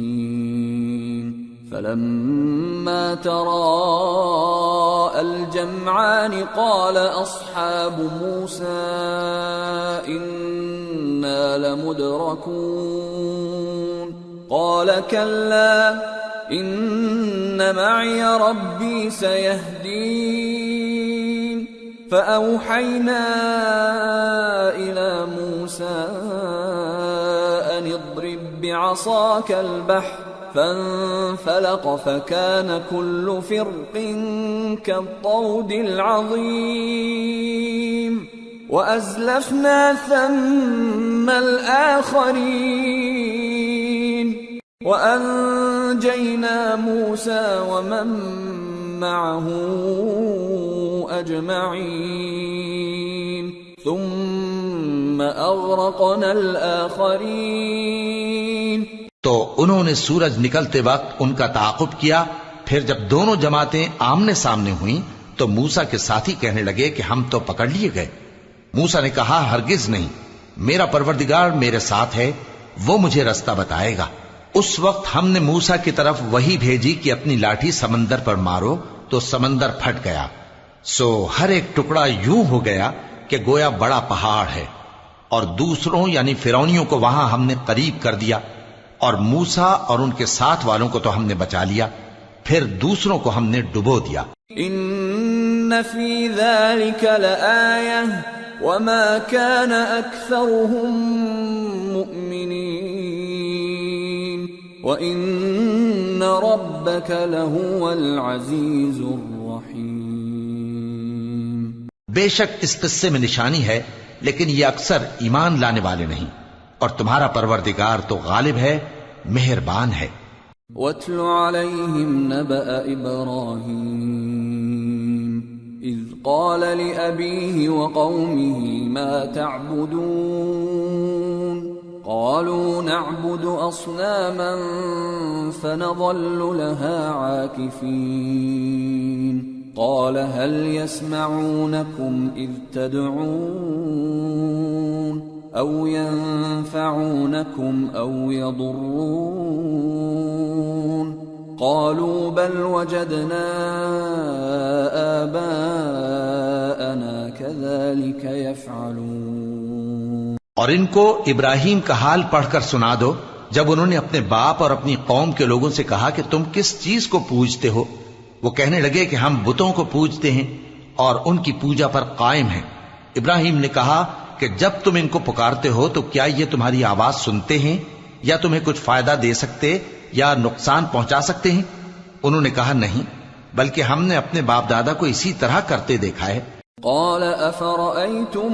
مشرقين فلما تراءى الجمعان قال أصحاب موسى إنا لمدركون قال كلا إن معي ربي سيهدين فأوحينا إلى موسى أن اضرب بعصاك البحر فانفلق فكان كل فرق كالطود العظيم وأزلفنا ثم الآخرين وأنجينا موسى ومن معه أجمعين ثم أغرقنا الآخرين۔ تو انہوں نے سورج نکلتے وقت ان کا تعاقب کیا، پھر جب دونوں جماعتیں آمنے سامنے ہوئیں تو موسیٰ کے ساتھی کہنے لگے کہ ہم تو پکڑ لیے گئے۔ موسیٰ نے کہا ہرگز نہیں، میرا پروردگار میرے ساتھ ہے، وہ مجھے رستہ بتائے گا۔ اس وقت ہم نے موسیٰ کی طرف وہی بھیجی کہ اپنی لاٹھی سمندر پر مارو تو سمندر پھٹ گیا، سو ہر ایک ٹکڑا یوں ہو گیا کہ گویا بڑا پہاڑ ہے، اور دوسروں یعنی فرعونیوں کو وہاں ہم نے قریب کر دیا، اور موسیٰ اور ان کے ساتھ والوں کو تو ہم نے بچا لیا، پھر دوسروں کو ہم نے ڈبو دیا۔ ان فی ذلک لآیہ وما كان اکثرهم مؤمنین وان ربک لہو العزیز الرحیم۔ بے شک اس قصے میں نشانی ہے، لیکن یہ اکثر ایمان لانے والے نہیں، اور تمہارا پروردگار تو غالب ہے، مہربان ہے۔ وَاتْلُ عَلَيْهِمْ نَبَأَ إِبْرَاهِيمَ إِذْ قَالَ لِأَبِيهِ وَقَوْمِهِ مَا تَعْبُدُونَ قَالُوا نَعْبُدُ أَصْنَامًا فَنَظَلُّ لَهَا عَاكِفِينَ قَالَ هَلْ يَسْمَعُونَكُمْ إِذْ تَدْعُونَ أَوْ يَنفَعُونَكُمْ أَوْ يَضُرُّونَ قَالُوا بَلْ وَجَدْنَا آبَاءَنَا كَذَلِكَ يَفْعَلُونَ۔ اور ان کو ابراہیم کا حال پڑھ کر سنا دو جب انہوں نے اپنے باپ اور اپنی قوم کے لوگوں سے کہا کہ تم کس چیز کو پوجتے ہو؟ وہ کہنے لگے کہ ہم بتوں کو پوجتے ہیں اور ان کی پوجا پر قائم ہیں۔ ابراہیم نے کہا کہ جب تم ان کو پکارتے ہو تو کیا یہ تمہاری آواز سنتے ہیں یا تمہیں کچھ فائدہ دے سکتے یا نقصان پہنچا سکتے ہیں؟ انہوں نے کہا نہیں، بلکہ ہم نے اپنے باپ دادا کو اسی طرح کرتے دیکھا ہے۔ قال افرأيتم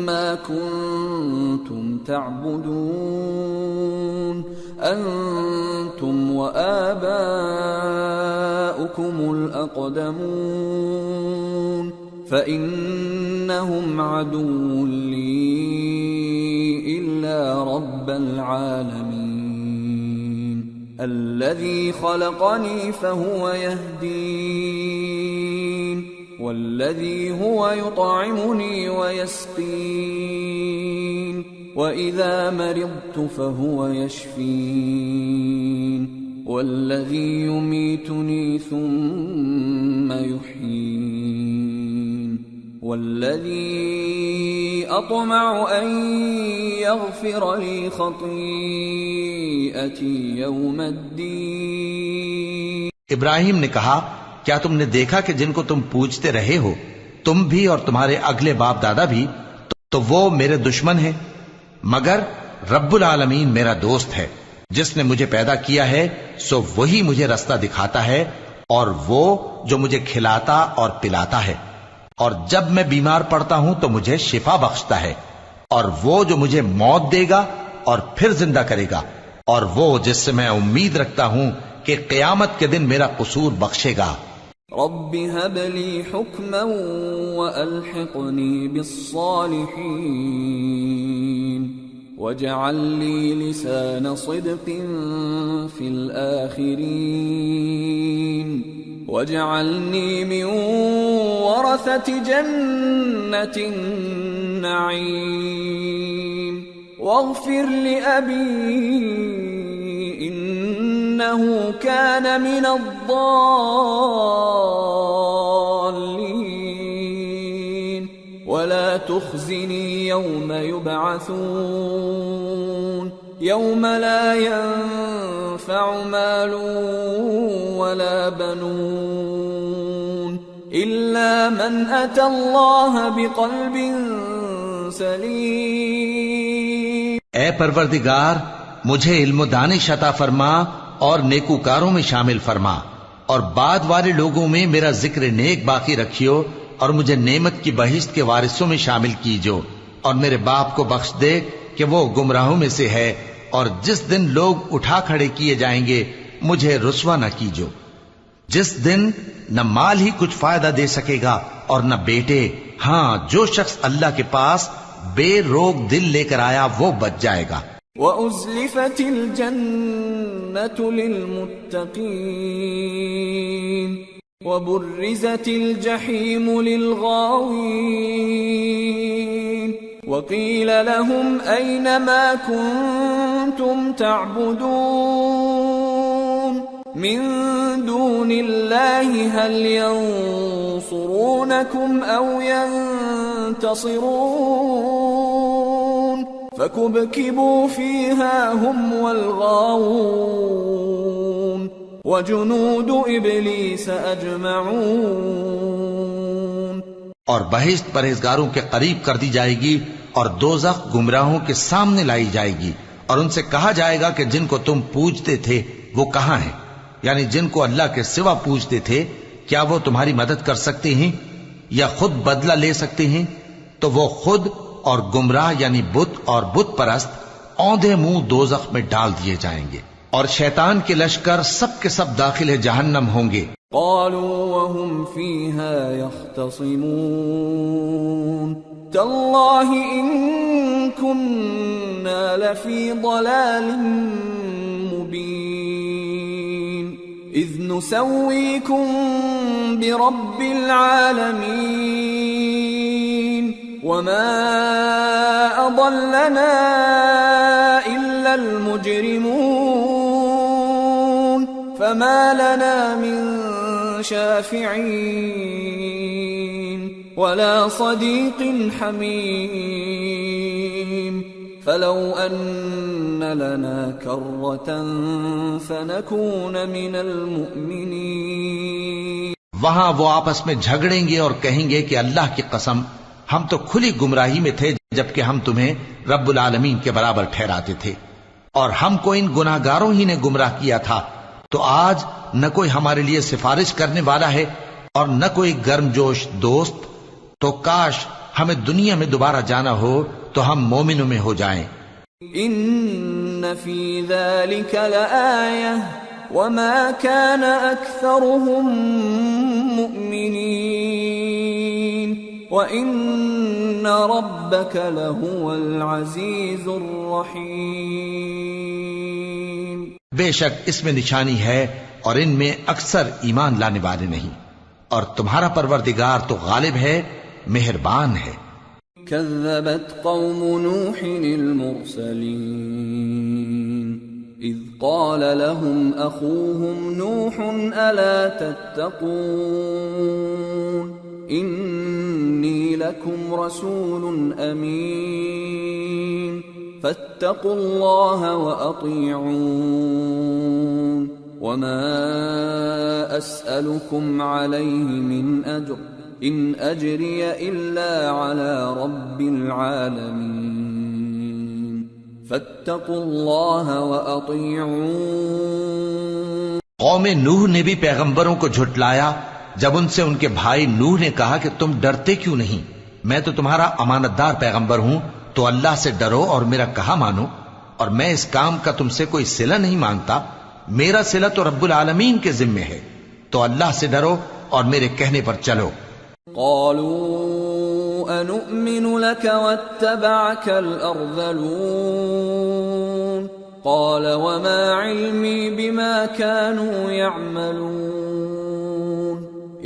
ما كنتم تعبدون انتم وآباؤكم الأقدمون فإنهم عدو لي إلا رب العالمين۔ الذي خلقني فهو يهدين والذي هو يطعمني ويسقين وإذا مرضت فهو يشفين والذي يميتني ثم يحيين والذي أطمع أن يغفر لي خطيئتي يوم الدين. ابراہیم نے کہا کیا تم نے دیکھا کہ جن کو تم پوجتے رہے ہو تم بھی اور تمہارے اگلے باپ دادا بھی تو وہ میرے دشمن ہیں مگر رب العالمین میرا دوست ہے. جس نے مجھے پیدا کیا ہے سو وہی مجھے رستہ دکھاتا ہے اور وہ جو مجھے کھلاتا اور پلاتا ہے اور جب میں بیمار پڑتا ہوں تو مجھے شفا بخشتا ہے اور وہ جو مجھے موت دے گا اور پھر زندہ کرے گا اور وہ جس سے میں امید رکھتا ہوں کہ قیامت کے دن میرا قصور بخشے گا. رب هب لي حكما وألحقني بالصالحين واجعل لي لسان صدق في الآخرين واجعلني من ورثة جنة النعيم واغفر لأبي إنه كان من الضالين ولا تخزني يوم يبعثون يوم لا ينفع مال ولا بنون إلا من أتى الله بقلب سليم. اے پروردگار مجھے علم و دانش عطا فرما اور نیکوکاروں میں شامل فرما اور بعد والے لوگوں میں میرا ذکر نیک باقی رکھیو اور مجھے نعمت کی بہشت کے وارثوں میں شامل کیجو اور میرے باپ کو بخش دے کہ وہ گمراہوں میں سے ہے اور جس دن لوگ اٹھا کھڑے کیے جائیں گے مجھے رسوا نہ کیجو جس دن نہ مال ہی کچھ فائدہ دے سکے گا اور نہ بیٹے. ہاں جو شخص اللہ کے پاس بے روک دل لے کر آیا وہ بچ جائے گا. وَأُزْلِفَتِ الْجَنَّةُ لِلْمُتَّقِينَ وَبُرِّزَتِ الْجَحِيمُ لِلْغَاوِينَ وَقِيلَ لَهُمْ أَيْنَ مَا كُنتُمْ تَعْبُدُونَ مِن دُونِ اللَّهِ هَلْ يَنصُرُونَكُمْ أَوْ يَنتَصِرُونَ فَكُبْكِبُوا فِيهَا هُمْ وَالْغَاوُونَ وَجُنُودُ إِبْلِيسَ أَجْمَعُونَ. اور بہشت پرہیزگاروں کے قریب کر دی جائے گی اور دوزخ گمراہوں کے سامنے لائی جائے گی اور ان سے کہا جائے گا کہ جن کو تم پوجتے تھے وہ کہاں ہیں؟ یعنی جن کو اللہ کے سوا پوجتے تھے کیا وہ تمہاری مدد کر سکتے ہیں یا خود بدلہ لے سکتے ہیں؟ تو وہ خود اور گمراہ یعنی بت اور بت پرست اوندھے منہ دوزخ میں ڈال دیے جائیں گے اور شیطان کے لشکر سب کے سب داخل جہنم ہوں گے. قالوا وهم فيها يختصمون تالله إن كنا لفي ضلال مبين إذ نسويكم برب العالمين وما أضلنا إلا المجرمون فما لنا من شافعين ولا صديق حميم فلو أن لنا كرة فنكون من المؤمنين. وہاں وہ آپس میں جھگڑیں گے اور کہیں گے کہ اللہ کی قسم ہم تو کھلی گمراہی میں تھے جبکہ ہم تمہیں رب العالمین کے برابر ٹھہراتے تھے اور ہم کو ان گناہگاروں ہی نے گمراہ کیا تھا تو آج نہ کوئی ہمارے لیے سفارش کرنے والا ہے اور نہ کوئی گرم جوش دوست. تو کاش ہمیں دنیا میں دوبارہ جانا ہو تو ہم مومنوں میں ہو جائیں. ان فی ذلک لآیہ وما كان اکثرهم مؤمنین وان ربک لهو العزیز الرحیم. بے شک اس میں نشانی ہے اور ان میں اکثر ایمان لانے والے نہیں، اور تمہارا پروردگار تو غالب ہے، مہربان ہے۔ كذبت قوم نوح المرسلين إذ قال لهم أخوهم نوح ألا تتقون إني لكم رسول أمين فاتقوا الله وأطيعون وما أسألكم عليه من أجر إن أجري إلا على رب العالمين فاتقوا الله وأطيعون۔ قوم نوح نے بھی پیغمبروں کو جھٹلایا جب ان سے ان کے بھائی نوح نے کہا کہ تم ڈرتے کیوں نہیں، میں تو تمہارا امانت دار پیغمبر ہوں، تو اللہ سے ڈرو اور میرا کہا مانو، اور میں اس کام کا تم سے کوئی صلہ نہیں مانگتا، میرا صلہ تو رب العالمین کے ذمے ہے، تو اللہ سے ڈرو اور میرے کہنے پر چلو۔ قالوا أنؤمن لك واتبعك الأرذلون قال وما علمي بما كانوا يعملون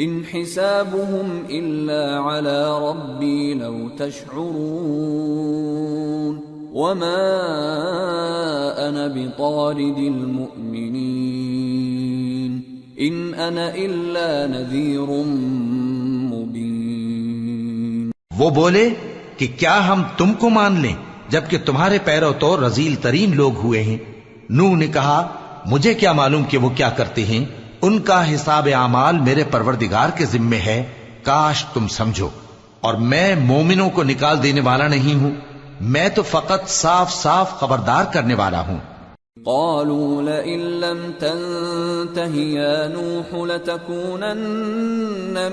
إن حسابهم إلا على ربي لو تشعرون وما أنا بطارد المؤمنين إن أنا إلا نذير مبين۔ وہ بولے کہ کیا ہم تم کو مان لیں جبکہ تمہارے پیرو تو رذیل ترین لوگ ہوئے ہیں؟ نوح نے کہا مجھے کیا معلوم کہ وہ کیا کرتے ہیں، ان کا حساب اعمال میرے پروردگار کے ذمے ہے، کاش تم سمجھو، اور میں مومنوں کو نکال دینے والا نہیں ہوں، میں تو فقط صاف صاف خبردار کرنے والا ہوں۔ قالوا لئن لم تنته يا نوح لتكونن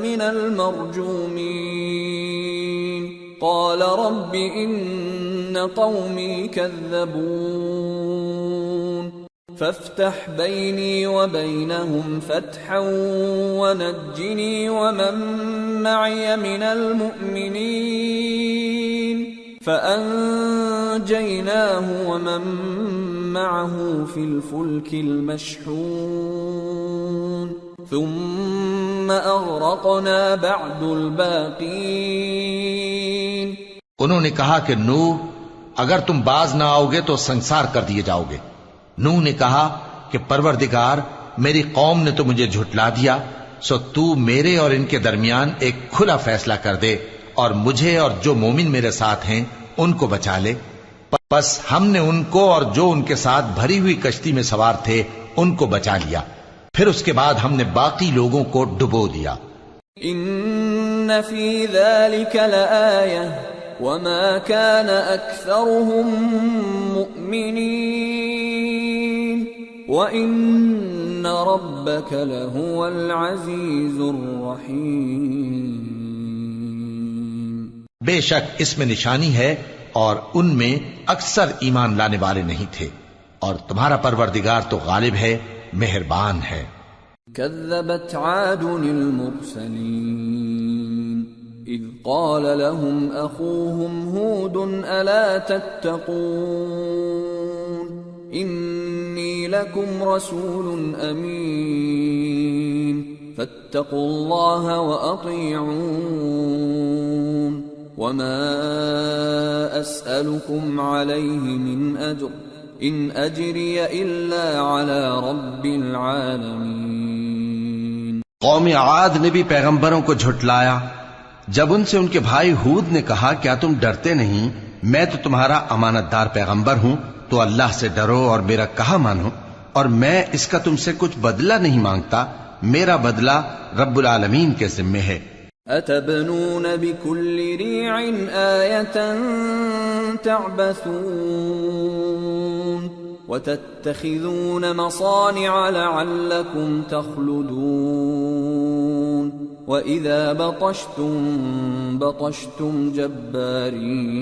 من المرجومين قال رب إن قومي كذبون فافتح بيني وبينهم فتحا ونجني ومن معي من المؤمنين فأنجيناه ومن معه في الفلك المشحون ثم أغرقنا بعد الباقين۔ انہوں نے کہا کہ نوح اگر تم باز نہ آؤ گے تو سنسار کر دیے جاؤ گے۔ نوح نے کہا کہ پروردگار میری قوم نے تو مجھے جھٹلا دیا، سو تو میرے اور ان کے درمیان ایک کھلا فیصلہ کر دے اور مجھے اور جو مومن میرے ساتھ ہیں ان کو بچا لے۔ بس ہم نے ان کو اور جو ان کے ساتھ بھری ہوئی کشتی میں سوار تھے ان کو بچا لیا، پھر اس کے بعد ہم نے باقی لوگوں کو ڈبو دیا۔ ان فی ذلک لآیہ وما كان اکثرهم مؤمنین وان ربک لهو العزیز الرحیم۔ بے شک اس میں نشانی ہے اور ان میں اکثر ایمان لانے والے نہیں تھے، اور تمہارا پروردگار تو غالب ہے، مہربان ہے۔ كذبت عاد المرسلين إذ قال لهم أخوهم هود ألا تتقون إني لكم رسول أمين فاتقوا الله وأطيعون وما أسألكم عليه من أجر إن أجري إلا على رب العالمين۔ قوم عاد نے بھی پیغمبروں کو جھٹلایا جب ان سے ان کے بھائی ہود نے کہا کیا تم ڈرتے نہیں، میں تو تمہارا امانت دار پیغمبر ہوں، تو اللہ سے ڈرو اور میرا کہا مانو، اور میں اس کا تم سے کچھ بدلہ نہیں مانگتا، میرا بدلہ رب العالمین کے ذمے ہے۔ أتبنون بكل ريع آية تعبثون وتتخذون مصانع لعلكم تخلدون وإذا بطشتم بطشتم جبارين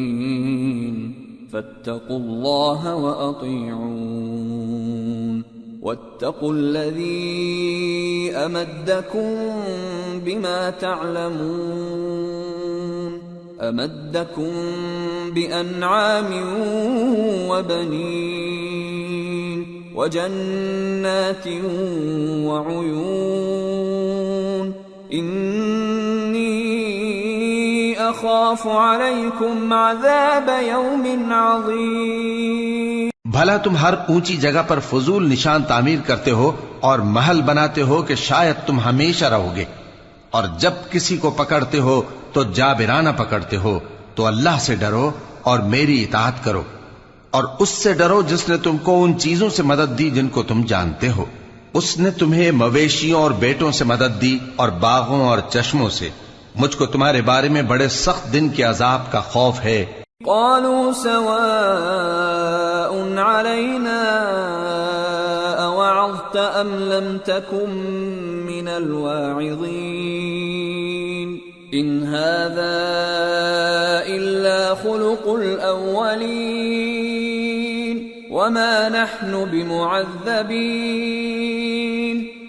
فاتقوا الله وأطيعون واتقوا الذي أمدكم بما تعلمون أمدكم بأنعام وبنين وجنات وعيون إني أخاف عليكم عذاب يوم عظيم. بھلا تم ہر اونچی جگہ پر فضول نشان تعمیر کرتے ہو اور محل بناتے ہو کہ شاید تم ہمیشہ رہو گے، اور جب کسی کو پکڑتے ہو تو جابرانہ پکڑتے ہو. تو اللہ سے ڈرو اور میری اطاعت کرو، اور اس سے ڈرو جس نے تم کو ان چیزوں سے مدد دی جن کو تم جانتے ہو. اس نے تمہیں مویشیوں اور بیٹوں سے مدد دی اور باغوں اور چشموں سے. مجھ کو تمہارے بارے میں بڑے سخت دن کے عذاب کا خوف ہے. قالوا سواء علينا أوعظت أم لم تكن من الواعظين إن هذا إلا خلق الأولين وما نحن بمعذبين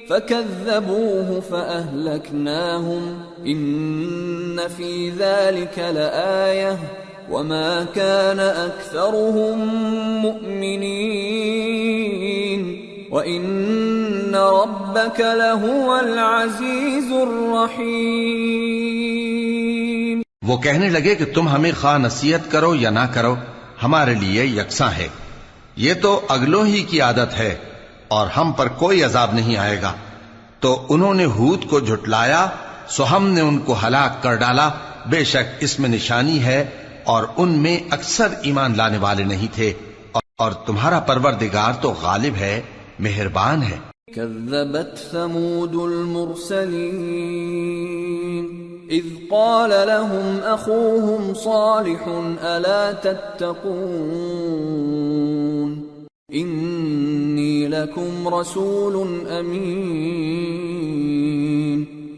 فكذبوه فأهلكناهم إن في ذلك لآية وما كان أكثرهم مؤمنين وإن ربك لهو العزيز الرحيم. وہ کہنے لگے کہ تم ہمیں خواہ نصیحت کرو یا نہ کرو ہمارے لیے یکساں ہے، یہ تو اگلوں ہی کی عادت ہے اور ہم پر کوئی عذاب نہیں آئے گا. تو انہوں نے ہود کو جھٹلایا سو ہم نے ان کو ہلاک کر ڈالا. بے شک اس میں نشانی ہے اور ان میں اکثر ایمان لانے والے نہیں تھے، اور تمہارا پروردگار تو غالب ہے، مہربان ہے. كذبت ثمود المرسلين إذ قال لهم أخوهم صالح ألا تتقون إني لكم رسول أمين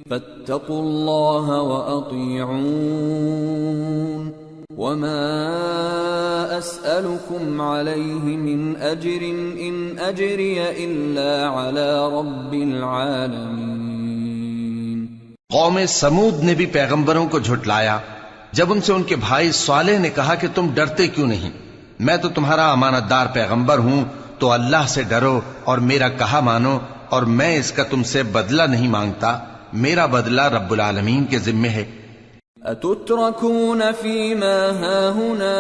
فاتقوا الله وأطيعون وما أسألكم عليه من أجر إن أجري إلا على رب العالمين. قوم سمود نے بھی پیغمبروں کو جھٹلایا جب ان سے ان کے بھائی صالح نے کہا کہ تم ڈرتے کیوں نہیں، میں تو تمہارا امانت دار پیغمبر ہوں، تو اللہ سے ڈرو اور میرا کہا مانو، اور میں اس کا تم سے بدلہ نہیں مانگتا، میرا بدلہ رب العالمین کے ذمے ہے. أتتركون فيما هاهنا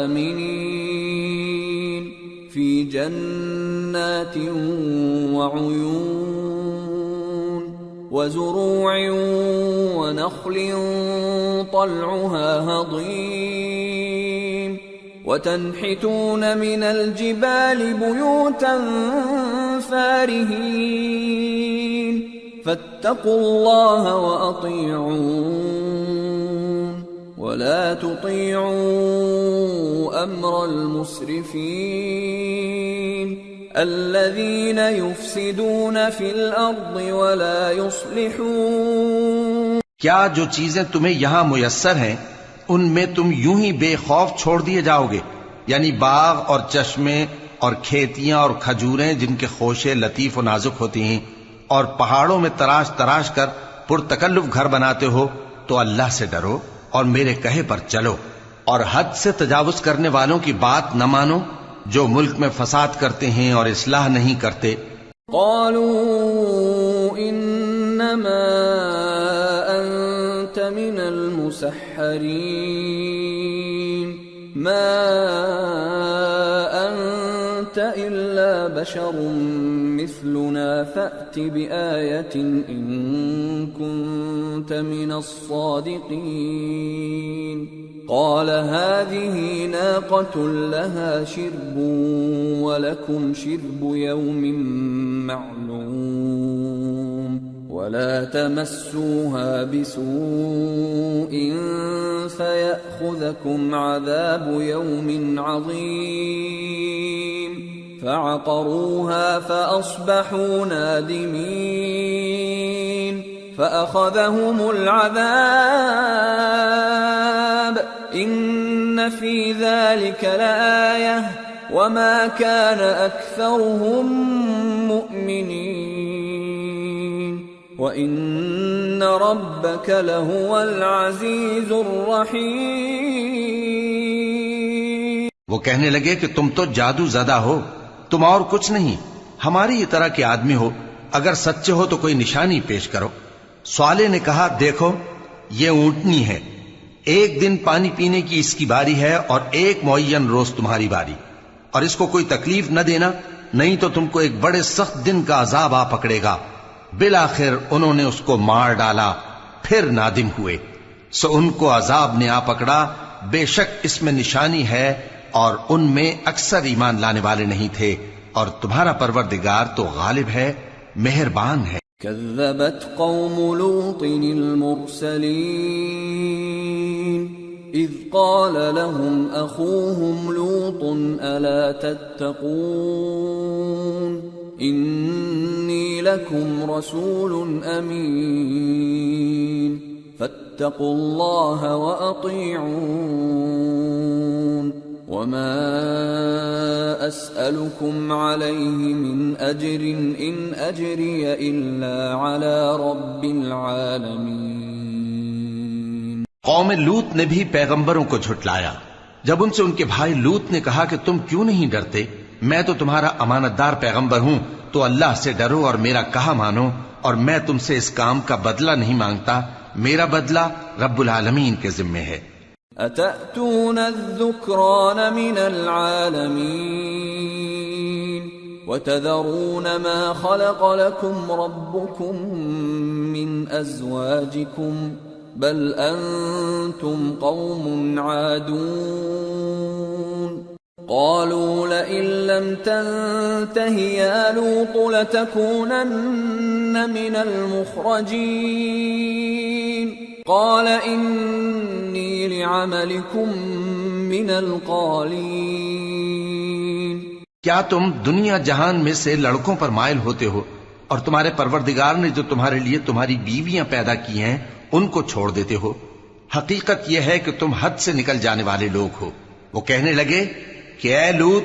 آمنين في جنات وعيون وزروع ونخل طلعها هضيم وتنحتون من الجبال بيوتا فارهين فاتقوا الله وأطيعون ولا تطيعوا أمر المسرفين الذين يفسدون في الأرض ولا يصلحون. کیا جو چیزیں تمہیں یہاں میسر ہیں ان میں تم یوں ہی بے خوف چھوڑ دیے جاؤ گے، یعنی باغ اور چشمے اور کھیتیاں اور کھجوریں جن کے خوشے لطیف و نازک ہوتی ہیں، اور پہاڑوں میں تراش تراش کر پرتکلف گھر بناتے ہو. تو اللہ سے ڈرو اور میرے کہے پر چلو، اور حد سے تجاوز کرنے والوں کی بات نہ مانو جو ملک میں فساد کرتے ہیں اور اصلاح نہیں کرتے. قالوا انما انت من المسحرين ما انت الا بشر مثلنا فأت بآية إن كنت من الصادقين. قال هذه ناقة لها شرب ولكم شرب يوم معلوم ولا تمسوها بسوء فيأخذكم عذاب يوم عظيم. فعقروها فأصبحوا نادمين فأخذهم العذاب إن في ذلك لآية وما كان أكثرهم مؤمنين وإن ربك لهو العزيز الرحيم. وہ کہنے لگے کہ تم تو جادو زدہ ہو، تم اور کچھ نہیں، ہماری یہ طرح کے آدمی ہو، اگر سچے ہو تو کوئی نشانی پیش کرو۔ صالح نے کہا دیکھو یہ اونٹنی ہے، ایک دن پانی پینے کی اس کی باری ہے اور ایک معین روز تمہاری باری، اور اس کو کوئی تکلیف نہ دینا، نہیں تو تم کو ایک بڑے سخت دن کا عذاب آ پکڑے گا۔ بالآخر انہوں نے اس کو مار ڈالا، پھر نادم ہوئے، سو ان کو عذاب نے آ پکڑا، بے شک اس میں نشانی ہے اور ان میں اکثر ایمان لانے والے نہیں تھے، اور تمہارا پروردگار تو غالب ہے، مہربان ہے۔ كذبت قوم لوط المرسلين إذ قال لهم أخوهم لوط ألا تتقون إني لكم رسول أمين فاتقوا الله وأطيعون وما أسألكم عليه من أجر إن أجري إلا على رب العالمين۔ قوم لوط نے بھی پیغمبروں کو جھٹلایا جب ان سے ان کے بھائی لوط نے کہا کہ تم کیوں نہیں ڈرتے، میں تو تمہارا امانت دار پیغمبر ہوں، تو اللہ سے ڈرو اور میرا کہا مانو، اور میں تم سے اس کام کا بدلہ نہیں مانگتا، میرا بدلہ رب العالمین کے ذمے ہے۔ أتأتون الذكران من العالمين وتذرون ما خلق لكم ربكم من أزواجكم بل أنتم قوم عادون قالوا لئن لم تنته يا لوط لتكونن من المخرجين قال إني لعملكم من القالين۔ کیا تم دنیا جہان میں سے لڑکوں پر مائل ہوتے ہو اور تمہارے پروردگار نے جو تمہارے لیے تمہاری بیویاں پیدا کی ہیں ان کو چھوڑ دیتے ہو؟ حقیقت یہ ہے کہ تم حد سے نکل جانے والے لوگ ہو۔ وہ کہنے لگے کہ اے لوط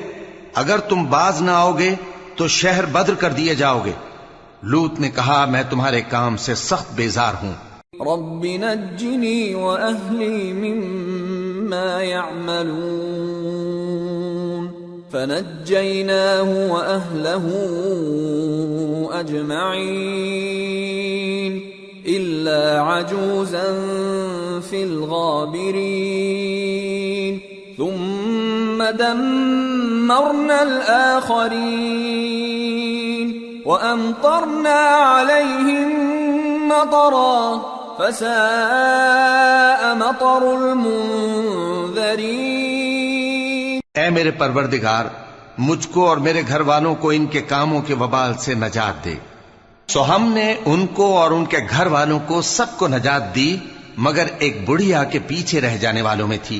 اگر تم باز نہ آؤ گے تو شہر بدر کر دیے جاؤ گے۔ لوط نے کہا میں تمہارے کام سے سخت بیزار ہوں۔ رب نجنی وأهلی مما يعملون فنجيناه وأهله أجمعين إلا عجوزا في الغابرين ثم دمرنا الآخرين وأمطرنا عليهم مطرا فساء مطر المنذرين۔ اے میرے پروردگار مجھ کو اور میرے گھر والوں کو ان کے کاموں کے وبال سے نجات دے۔ سو ہم نے ان کو اور ان کے گھر والوں کو سب کو نجات دی، مگر ایک بڑھیا کے پیچھے رہ جانے والوں میں تھی۔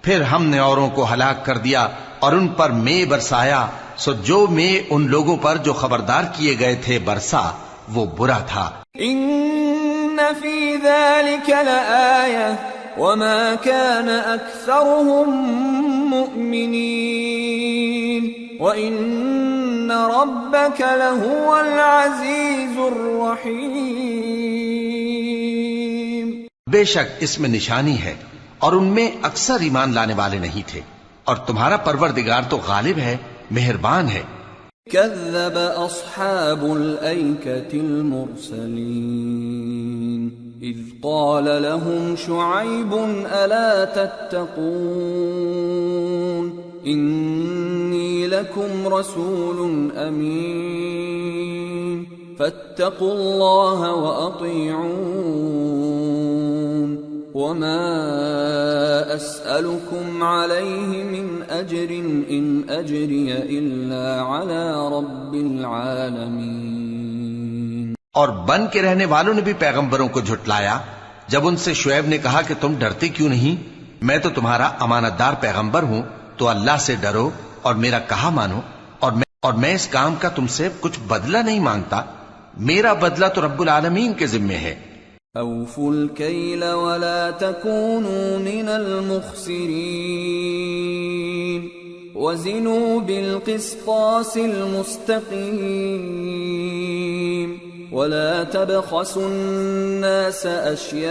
پھر ہم نے اوروں کو ہلاک کر دیا اور ان پر مے برسایا، سو جو مے ان لوگوں پر جو خبردار کیے گئے تھے برسا وہ برا تھا۔ إن في ذلك لآية وما كان أكثرهم مؤمنين وإن ربك لهو العزيز الرحيم۔ بے شک اس میں نشانی ہے اور ان میں اکثر ایمان لانے والے نہیں تھے، اور تمہارا پروردگار تو غالب ہے، مہربان ہے۔ كذب أصحاب الأيكة المرسلين إذ قال لهم شعيب ألا تتقون إني لكم رسول أمين فاتقوا الله وأطيعون وما أسألكم عليه من أجر إن أجري إلا على رب العالمين۔ اور بن کے رہنے والوں نے بھی پیغمبروں کو جھٹلایا جب ان سے شعیب نے کہا کہ تم ڈرتے کیوں نہیں، میں تو تمہارا امانت دار پیغمبر ہوں، تو اللہ سے ڈرو اور میرا کہا مانو، اور میں اس کام کا تم سے کچھ بدلہ نہیں مانگتا، میرا بدلہ تو رب العالمین کے ذمے ہے۔ أوفوا الكيل ولا تكونوا من المخسرين وزنوا بالقسطاس المستقيم ولا تبخسوا الناس أشياءهم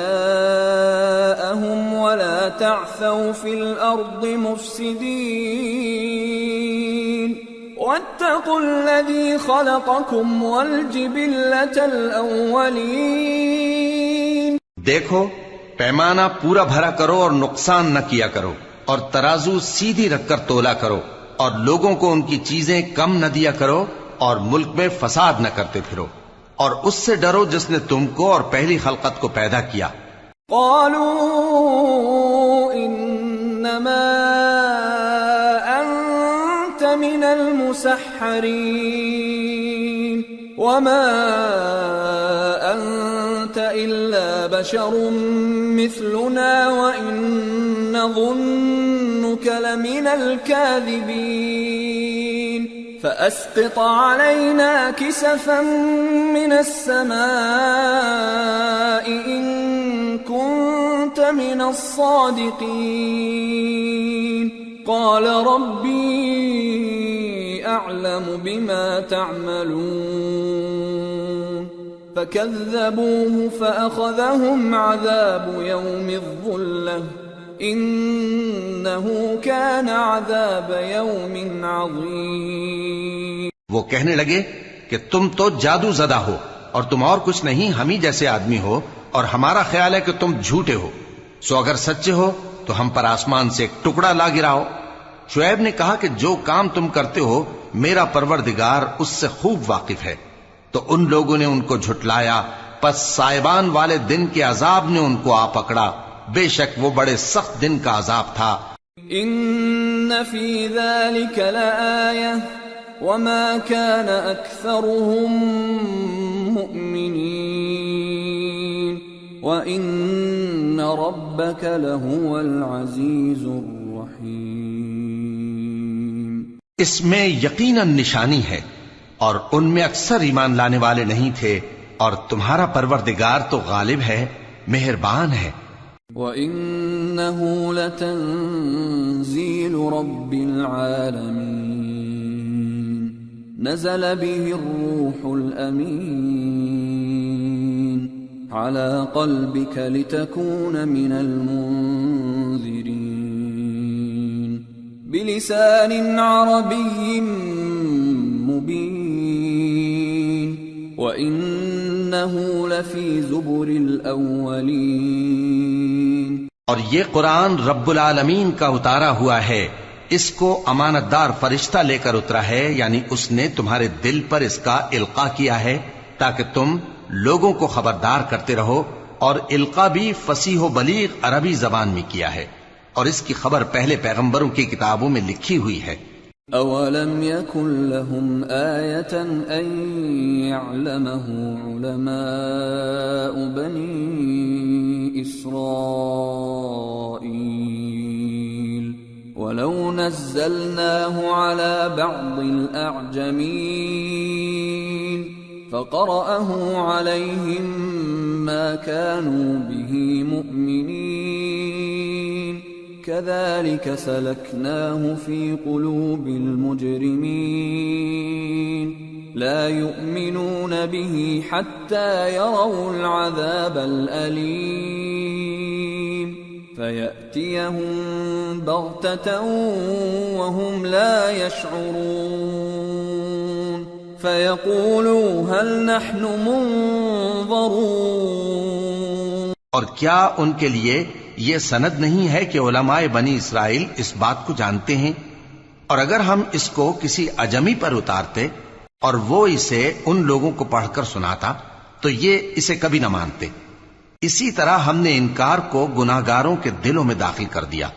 ولا تعثوا في الأرض مفسدين واتقوا الذي خلقكم والجبلة الأولين. دیکھو پیمانہ پورا بھرا کرو اور نقصان نہ کیا کرو، اور ترازو سیدھی رکھ کر تولا کرو، اور لوگوں کو ان کی چیزیں کم نہ دیا کرو، اور ملک میں فساد نہ کرتے پھرو، اور اس سے ڈرو جس نے تم کو اور پہلی خلقت کو پیدا کیا. قالوا انما انت من المسحرين وما انت الا بشر مثلنا وان نظنك لمن الكاذبين فاسقط علينا كسفا من السماء ان كنت من الصادقين. قال ربي اعلم بما تعملون فكذبوه فاخذهم عذاب يوم الظلة انه كان عذاب يوم عظيم. وہ کہنے لگے کہ تم تو جادو زدہ ہو اور تم اور کچھ نہیں، ہم ہی جیسے آدمی ہو، اور ہمارا خیال ہے کہ تم جھوٹے ہو، سو اگر سچے ہو تو ہم پر آسمان سے ایک ٹکڑا لا گراؤ. شعیب نے کہا کہ جو کام تم کرتے ہو میرا پروردگار اس سے خوب واقف ہے. تو ان لوگوں نے ان کو جھٹلایا، پس سائبان والے دن کے عذاب نے ان کو آ پکڑا. بے شک وہ بڑے سخت دن کا عذاب تھا. ان فی ذلک لآیہ وما كان اکثرهم مؤمنین وان ربک لهو العزیز الرحیم. اس میں یقیناً نشانی ہے، اور ان میں اکثر ایمان لانے والے نہیں تھے، اور تمہارا پروردگار تو غالب ہے، مہربان ہے. وَإِنَّهُ لَتَنزِيلُ رَبِّ الْعَالَمِينَ نَزَلَ بِهِ الرُّوحُ الْأَمِينُ عَلَى قَلْبِكَ لِتَكُونَ مِنَ الْمُنذِرِينَ بِلِسَانٍ عَرَبِيٍّ مُبِينٍ وَإِنَّهُ لَفِي زُبُرِ الْأَوَّلِينَ. اور یہ قرآن رب العالمین کا اتارا ہوا ہے، اس کو امانت دار فرشتہ لے کر اترا ہے، یعنی اس نے تمہارے دل پر اس کا القاء کیا ہے تاکہ تم لوگوں کو خبردار کرتے رہو. اور القاء بھی فصیح و بلیغ عربی زبان میں کیا ہے، اور اس کی خبر پہلے پیغمبروں کی کتابوں میں لکھی ہوئی ہے. اولم يكن لهم آية ان يعلمه علماء بني إسرائيل ولو نزلناه على بعض الأعجمين فقرأه عليهم ما كانوا به مؤمنين كذلك سلكناه في قلوب المجرمين لا يؤمنون به حتى يروا العذاب الأليم فيأتيهم بغتة وهم لا يشعرون فيقولوا هل نحن منظرون. اور کیا ان کے لیے یہ سند نہیں ہے کہ علماء بنی اسرائیل اس بات کو جانتے ہیں؟ اور اگر ہم اس کو کسی اجمی پر اتارتے اور وہ اسے ان لوگوں کو پڑھ کر سناتا تو یہ اسے کبھی نہ مانتے. اسی طرح ہم نے انکار کو گناہگاروں کے دلوں میں داخل کر دیا.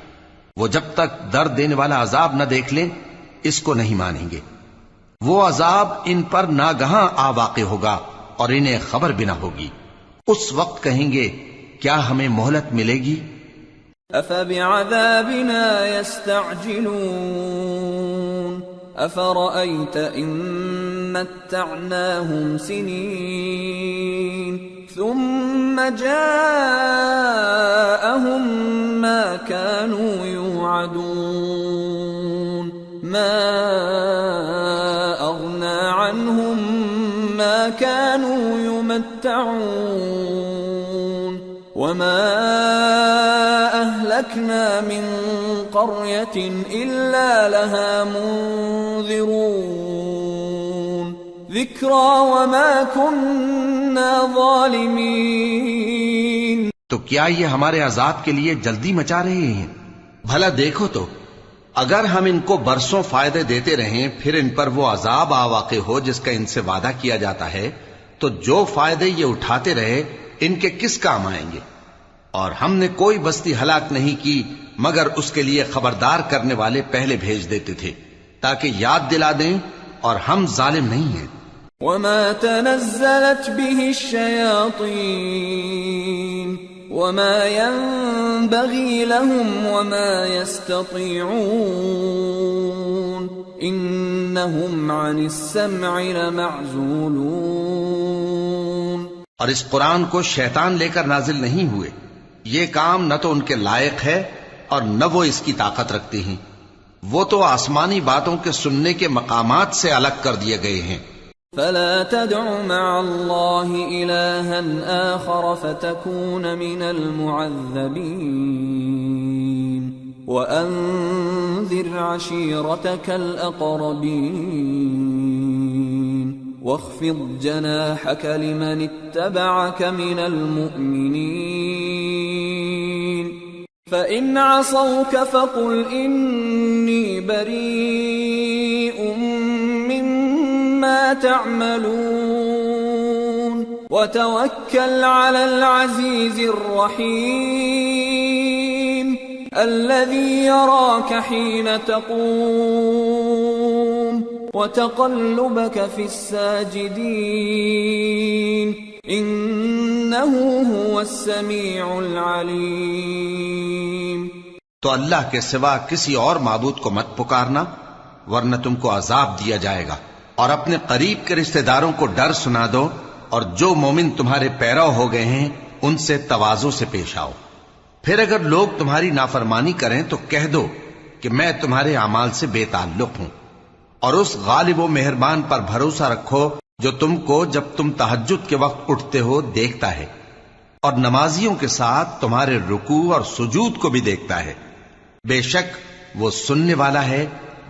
وہ جب تک درد دینے والا عذاب نہ دیکھ لیں اس کو نہیں مانیں گے. وہ عذاب ان پر ناگہاں آ واقع ہوگا اور انہیں خبر بھی نہ ہوگی. اس وقت کہیں گے کیا ہمیں مہلت ملے گی؟ افبعذابنا يستعجلون افرأيت ان متعناهم سنين ثم جاءهم ما كانوا يوعدون ما اغنى عنهم ما كانوا يمتعون وما أهلكنا أهلكنا من قرية إلا لها منذرون ذكرى وما كنا ظالمين. تو کیا یہ ہمارے عذاب کے لیے جلدی مچا رہے ہیں؟ بھلا دیکھو تو اگر ہم ان کو برسوں فائدے دیتے رہیں پھر ان پر وہ عذاب آ واقع ہو جس کا ان سے وعدہ کیا جاتا ہے تو جو فائدے یہ اٹھاتے رہے ان کے کس کام آئیں گے؟ اور ہم نے کوئی بستی ہلاک نہیں کی مگر اس کے لیے خبردار کرنے والے پہلے بھیج دیتے تھے تاکہ یاد دلا دیں، اور ہم ظالم نہیں ہیں. وما تنزلت به الشياطين وما ينبغي لهم وما يستطيعون إنهم عن السمع لمعزولون. اور اس قرآن کو شیطان لے کر نازل نہیں ہوئے، یہ کام نہ تو ان کے لائق ہے اور نہ وہ اس کی طاقت رکھتے ہیں. وہ تو آسمانی باتوں کے سننے کے مقامات سے الگ کر دیے گئے ہیں. فلا تدع مع الله إلها آخر فتكون من المعذبين وأنذر عشيرتك الأقربين واخفض جناحك لمن اتبعك من المؤمنين فإن عصوك فقل إني بريء مما تعملون وتوكل على العزيز الرحيم الذي يراك حين تقوم وتقلبك في الساجدين إنه هو السميع العليم. تو اللہ کے سوا کسی اور معبود کو مت پکارنا ورنہ تم کو عذاب دیا جائے گا. اور اپنے قریب کے رشتہ داروں کو ڈر سنا دو، اور جو مومن تمہارے پیرو ہو گئے ہیں ان سے تواضع سے پیش آؤ. پھر اگر لوگ تمہاری نافرمانی کریں تو کہہ دو کہ میں تمہارے اعمال سے بے تعلق ہوں، اور اس غالب و مہربان پر بھروسہ رکھو جو تم کو جب تم تہجد کے وقت اٹھتے ہو دیکھتا ہے، اور نمازیوں کے ساتھ تمہارے رکوع اور سجود کو بھی دیکھتا ہے. بے شک وہ سننے والا ہے،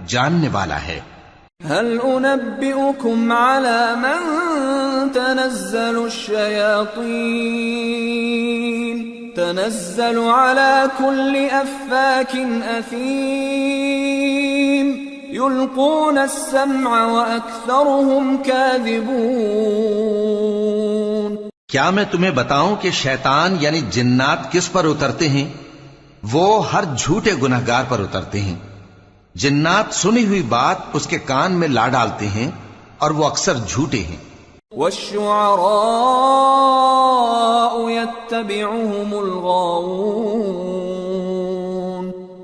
جاننے والا ہے. هل أنبئكم على من تنزل الشياطين تنزل على كل أفاك أثيم يلقون السمع وأكثرهم كاذبون. کیا میں تمہیں بتاؤں کہ شیطان یعنی جنات کس پر اترتے ہیں؟ وہ ہر جھوٹے گنہگار پر اترتے ہیں. جنات سنی ہوئی بات اس کے کان میں لا ڈالتے ہیں اور وہ اکثر جھوٹے ہیں. والشعراء يتبعهم الغاوون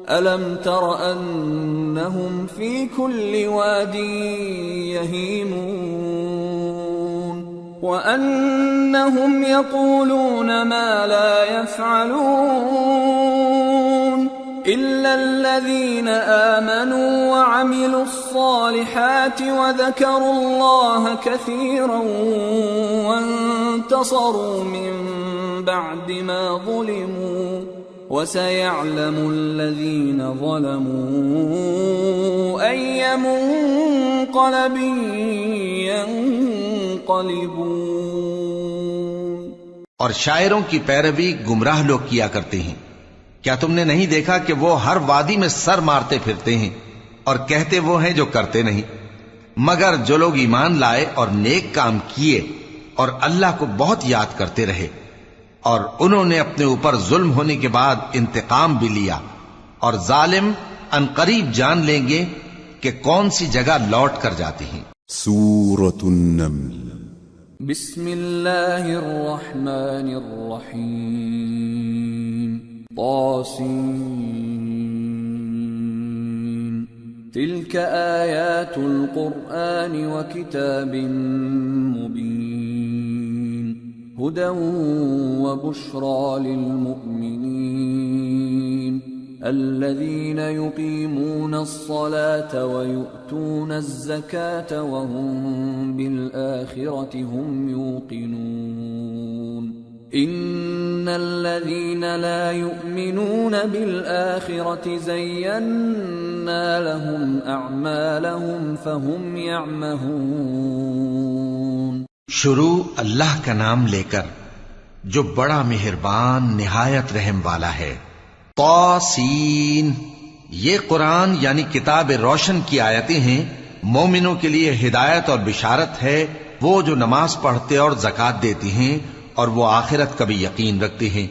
ألم تر أنهم في كل واد يهيمون وأنهم يقولون ما لا يفعلون إلا الذين آمنوا وعملوا الصالحات وذكروا الله كثيرا وانتصروا من بعد ما ظلموا وسيعلم الذين ظلموا أي منقلب ينقلبون. اور شاعروں کی پیروی گمراہ لوگ کیا کرتے ہیں. کیا تم نے نہیں دیکھا کہ وہ ہر وادی میں سر مارتے پھرتے ہیں اور کہتے وہ ہیں جو کرتے نہیں، مگر جو لوگ ایمان لائے اور نیک کام کیے اور اللہ کو بہت یاد کرتے رہے، اور انہوں نے اپنے اوپر ظلم ہونے کے بعد انتقام بھی لیا، اور ظالم عنقریب جان لیں گے کہ کون سی جگہ لوٹ کر جاتے ہیں. سورة النمل. بسم اللہ الرحمن الرحیم. طاسين تلك آيات القرآن وكتاب مبين هدى وبشرى للمؤمنين الذين يقيمون الصلاة ويؤتون الزكاة وهم بالآخرة هم يوقنون إن الذين لا يؤمنون بالآخرة زينا لهم أعمالهم فهم يعمهون. شروع اللہ کا نام لے کر جو بڑا مہربان نہایت رحم والا ہے. طاسین، یہ قرآن یعنی کتاب روشن کی آیتیں ہیں. مومنوں کے لیے ہدایت اور بشارت ہے، وہ جو نماز پڑھتے اور زکوٰۃ دیتی ہیں اور وہ آخرت کا بھی یقین رکھتے ہیں.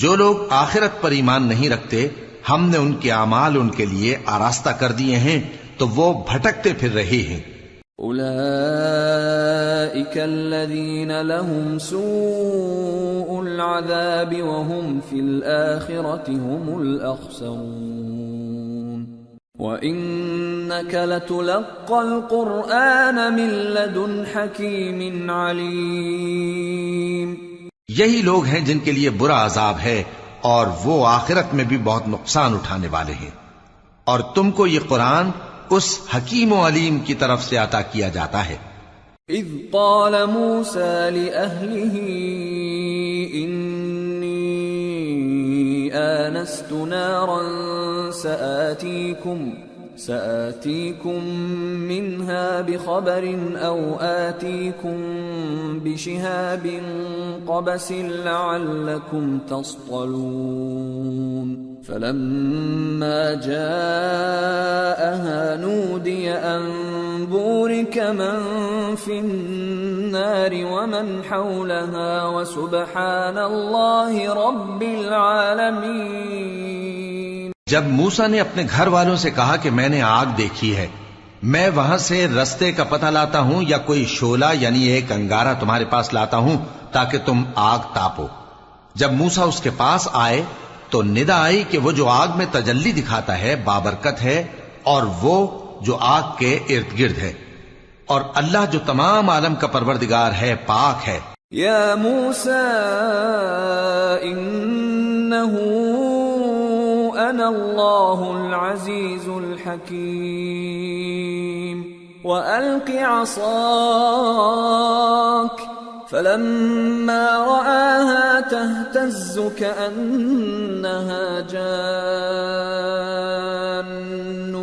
جو لوگ آخرت پر ایمان نہیں رکھتے، ہم نے ان کے اعمال ان کے لیے آراستہ کر دیے ہیں تو وہ بھٹکتے پھر رہے ہیں. أولئك الذين لهم سوء العذاب وهم في الآخرة هم الأخسرون. وإنك لتلقى القرآن من لدن حكيم عليم. یہی لوگ ہیں جن کے لیے برا عذاب ہے اور وہ آخرت میں بھی بہت نقصان اٹھانے والے ہیں. اور تم کو یہ قرآن اس حکیم و علیم کی طرف سے عطا کیا جاتا ہے. اذ قال موسى لأهله إني آنست نارا سآتيكم منها بخبر أو آتيكم بشهاب قبس لعلكم تصطلون. فلما جاءها نودي أن بورك من في النار ومن حولها وسبحان الله رب العالمين. جب موسیٰ نے اپنے گھر والوں سے کہا کہ میں نے آگ دیکھی ہے، میں وہاں سے رستے کا پتہ لاتا ہوں یا کوئی شعلہ یعنی ایک انگارہ تمہارے پاس لاتا ہوں تاکہ تم آگ تاپو. جب موسیٰ اس کے پاس آئے تو ندا آئی کہ وہ جو آگ میں تجلی دکھاتا ہے بابرکت ہے، اور وہ جو آگ کے ارد گرد ہے، اور اللہ جو تمام عالم کا پروردگار ہے پاک ہے. یا موسیٰ انہو انا اللہ العزیز الحکیم وألق عصاک فلما رآها تهتز كأنها جان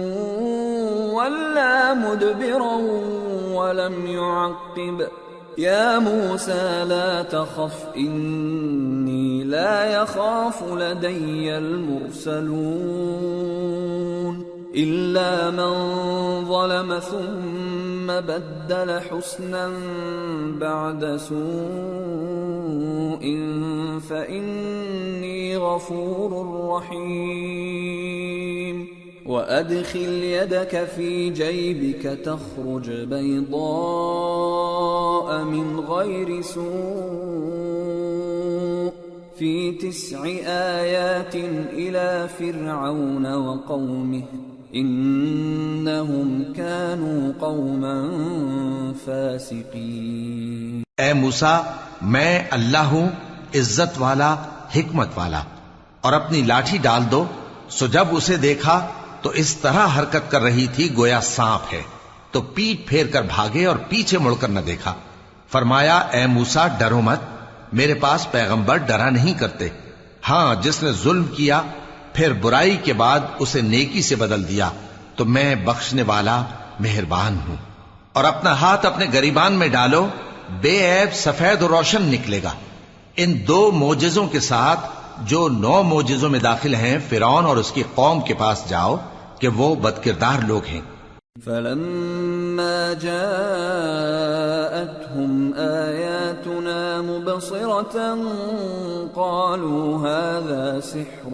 ولا مدبرا ولم يعقب. يا موسى لا تخف إني لا يخاف لدي المرسلون إلا من ظلم ثم بدل حسنا بعد سوء فإني غفور رحيم. وأدخل يدك في جيبك تخرج بيضاء من غير سوء في 9 آيات إلى فرعون وقومه إنهم كانوا قوما فاسقين. اے موسیٰ، میں اللہ ہوں، عزت والا، حکمت والا. اور اپنی لاٹھی ڈال دو. سو جب اسے دیکھا تو اس طرح حرکت کر رہی تھی گویا سانپ ہے، تو پیٹ پھیر کر بھاگے اور پیچھے مڑ کر نہ دیکھا. فرمایا اے موسیٰ ڈرو مت، میرے پاس پیغمبر ڈرا نہیں کرتے. ہاں جس نے ظلم کیا پھر برائی کے بعد اسے نیکی سے بدل دیا تو میں بخشنے والا مہربان ہوں. اور اپنا ہاتھ اپنے گریبان میں ڈالو، بے عیب سفید و روشن نکلے گا. ان 2 معجزوں کے ساتھ جو 9 معجزوں میں داخل ہیں فرعون اور اس کی قوم کے پاس جاؤ کہ وہ بدکردار لوگ ہیں. فلما جاءتهم آياتنا مبصرة قالوا هذا سحر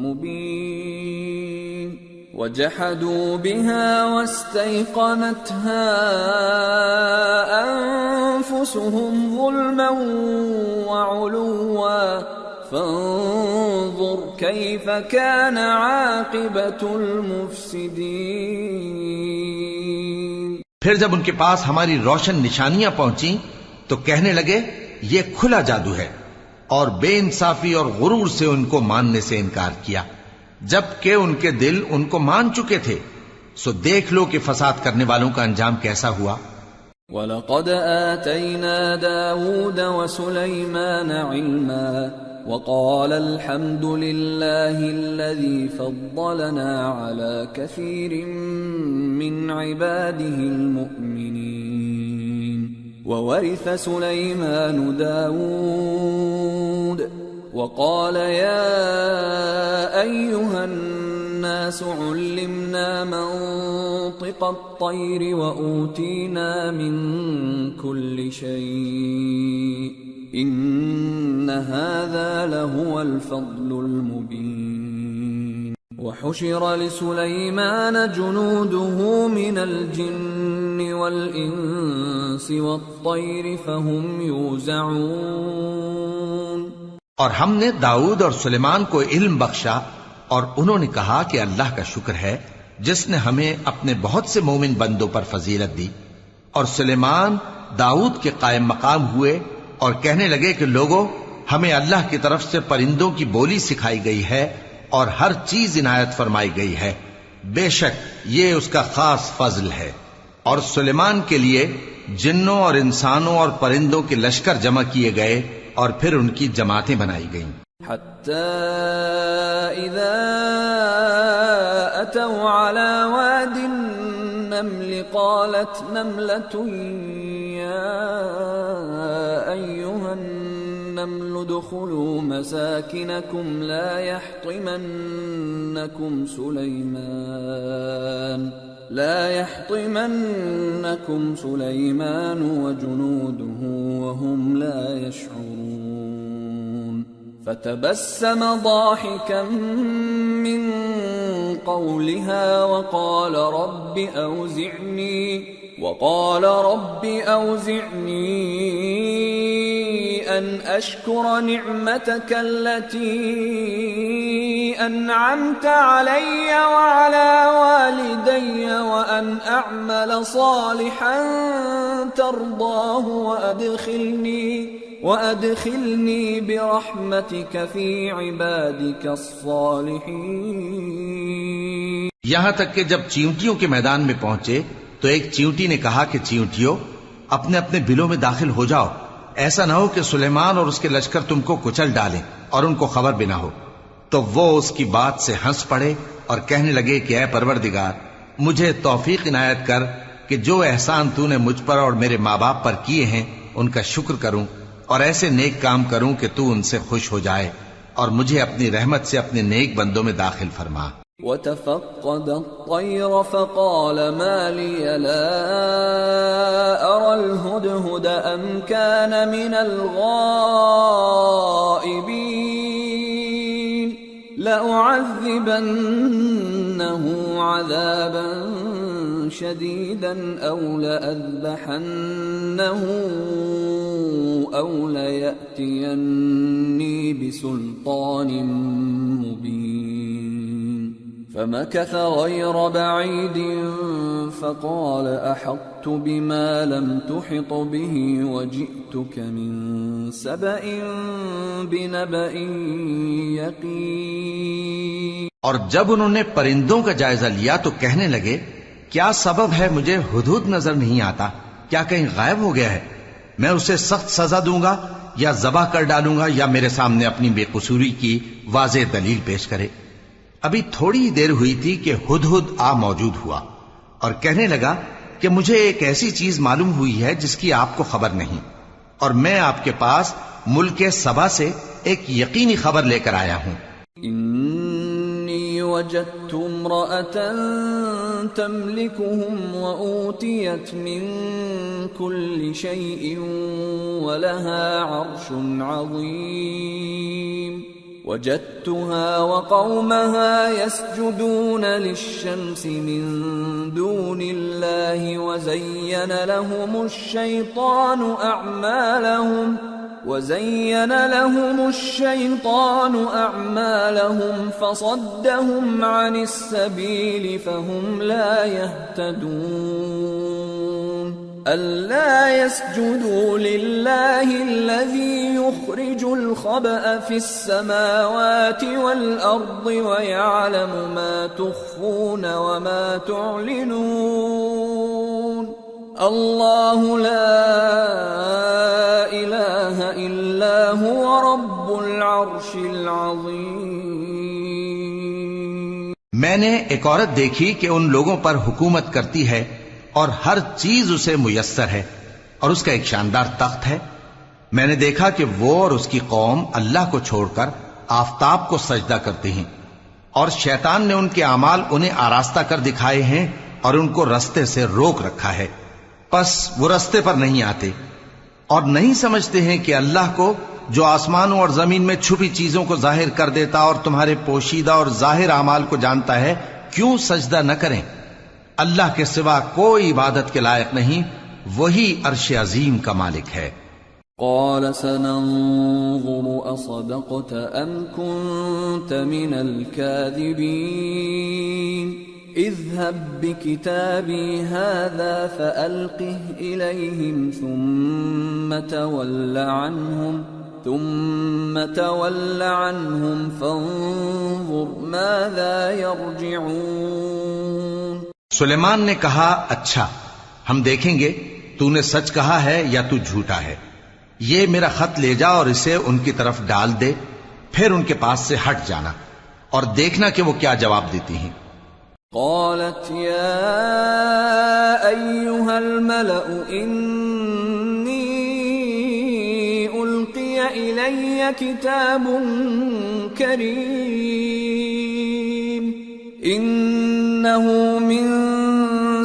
مبين وجحدوا بها واستيقنتها أنفسهم ظلما وعلوا فانظر كيف كان عاقبة المفسدين. پھر جب ان کے پاس ہماری روشن نشانیاں پہنچیں تو کہنے لگے یہ کھلا جادو ہے، اور بے انصافی اور غرور سے ان کو ماننے سے انکار کیا جبکہ ان کے دل ان کو مان چکے تھے. سو دیکھ لو کہ فساد کرنے والوں کا انجام کیسا ہوا. وَلَقَدْ آتَيْنَا دَاوُودَ وَسُلَيْمَانَ عِلْمًا وَقَالَ الْحَمْدُ لِلَّهِ الَّذِي فَضَّلَنَا عَلَى كَثِيرٍ مِّنْ عِبَادِهِ الْمُؤْمِنِينَ وَوَرِثَ سُلَيْمَانُ دَاوُودَ وَقَالَ يَا أَيُّهَا النَّاسُ عُلِّمْنَا مَنطِقَ الطَّيْرِ وَأُوتِينَا مِن كُلِّ شَيْءٍ إِنَّ هَذَا لَهُوَ الْفَضْلُ الْمُبِينُ وَحُشِرَ لِسُلَيْمَانَ جُنُودُهُ مِنَ الْجِنِّ وَالْإِنسِ وَالطَّيْرِ فَهُمْ يُوزَعُونَ اور ہم نے داؤد اور سلیمان کو علم بخشا اور انہوں نے کہا کہ اللہ کا شکر ہے جس نے ہمیں اپنے بہت سے مومن بندوں پر فضیلت دی. اور سلیمان داؤد کے قائم مقام ہوئے اور کہنے لگے کہ لوگوں، ہمیں اللہ کی طرف سے پرندوں کی بولی سکھائی گئی ہے اور ہر چیز عنایت فرمائی گئی ہے، بے شک یہ اس کا خاص فضل ہے. اور سلیمان کے لیے جنوں اور انسانوں اور پرندوں کے لشکر جمع کیے گئے اور پھر ان کی جماعتیں بنائی گئیں. حتى إذا أتوا على واد النمل قالت نملة يا أيها النمل ادخلوا مساكنكم لا يحطمنكم سليمان وجنوده وهم لا يشعرون. فتبسم ضاحكا من قولها وقال رب أوزعني أن أشكر نعمتك التي أنعمت علي وعلى والدي وأن أعمل صالحا ترضاه وأدخلني برحمتك في عبادك الصالحين. یہاں تک کہ جب چیونٹیوں کے میدان میں پہنچے تو ایک چیونٹی نے کہا کہ چیونٹیوں، اپنے اپنے بلوں میں داخل ہو جاؤ، ایسا نہ ہو کہ سلیمان اور اس کے لشکر تم کو کچل ڈالیں اور ان کو خبر بھی نہ ہو. تو وہ اس کی بات سے ہنس پڑے اور کہنے لگے کہ اے پروردگار، مجھے توفیق عنایت کر کہ جو احسان تو نے مجھ پر اور میرے ماں باپ پر کیے ہیں ان کا شکر کروں اور ایسے نیک کام کروں کہ تو ان سے خوش ہو جائے اور مجھے اپنی رحمت سے اپنے نیک بندوں میں داخل فرما. وَتَفَقَّدَ الطَّيْرَ فَقَالَ مَا لِيَ لَا أَرَى الْهُدْهُدَ أَمْ كَانَ مِنَ الْغَائِبِينَ لَأُعَذِّبَنَّهُ عَذَابًا شَدِيدًا أَوْ لَأَذْبَحَنَّهُ أَوْ لَيَأْتِيَنِّي بِسُلْطَانٍ مُبِينٍ. فمكث غير بعيد فقال أحطت بما لم تحط به وجئتك من سبأ بنبأ يقين. اور جب انہوں نے پرندوں کا جائزہ لیا تو کہنے لگے کیا سبب ہے مجھے ہدہد نظر نہیں آتا؟ کیا کہیں غائب ہو گیا ہے؟ میں اسے سخت سزا دوں گا یا ذبح کر ڈالوں گا یا میرے سامنے اپنی بے قصوری کی واضح دلیل پیش کرے. ابھی تھوڑی ہی دیر ہوئی تھی کہ ہدہد آ موجود ہوا اور کہنے لگا کہ مجھے ایک ایسی چیز معلوم ہوئی ہے جس کی آپ کو خبر نہیں، اور میں آپ کے پاس ملک سبا سے ایک یقینی خبر لے کر آیا ہوں. انی وجدت امرأة تملكهم وأوتيت من كل شيء ولها عرش عظيم. وجدتها وقومها يسجدون للشمس من دون الله وزين لهم الشيطان أعمالهم فصدهم عن السبيل فهم لا يهتدون. ألا يسجدوا لله الذي يخرج الخبأ في السماوات والأرض ويعلم ما تخفون وما تعلنون. اللہ لا الہ الا هو رب العرش العظیم۔ میں نے ایک عورت دیکھی کہ ان لوگوں پر حکومت کرتی ہے اور ہر چیز اسے میسر ہے اور اس کا ایک شاندار تخت ہے۔ میں نے دیکھا کہ وہ اور اس کی قوم اللہ کو چھوڑ کر آفتاب کو سجدہ کرتے ہیں، اور شیطان نے ان کے اعمال انہیں آراستہ کر دکھائے ہیں اور ان کو رستے سے روک رکھا ہے، پس وہ رستے پر نہیں آتے اور نہیں سمجھتے ہیں کہ اللہ کو جو آسمانوں اور زمین میں چھپی چیزوں کو ظاہر کر دیتا اور تمہارے پوشیدہ اور ظاہر اعمال کو جانتا ہے، کیوں سجدہ نہ کریں؟ اللہ کے سوا کوئی عبادت کے لائق نہیں، وہی عرش عظیم کا مالک ہے۔ قال سننظر اصدقت ام كنت من الكاذبين اذهب بكتابي هذا فألقه إليهم ثم تول عنهم فانظر ماذا يرجعون۔ سلیمان نے کہا اچھا، ہم دیکھیں گے تو نے سچ کہا ہے یا تو جھوٹا ہے۔ یہ میرا خط لے جا اور اسے ان کی طرف ڈال دے، پھر ان کے پاس سے ہٹ جانا اور دیکھنا کہ وہ کیا جواب دیتی ہیں۔ قالت يا أيها الملأ إني ألقي إلي كتاب كريم إنه من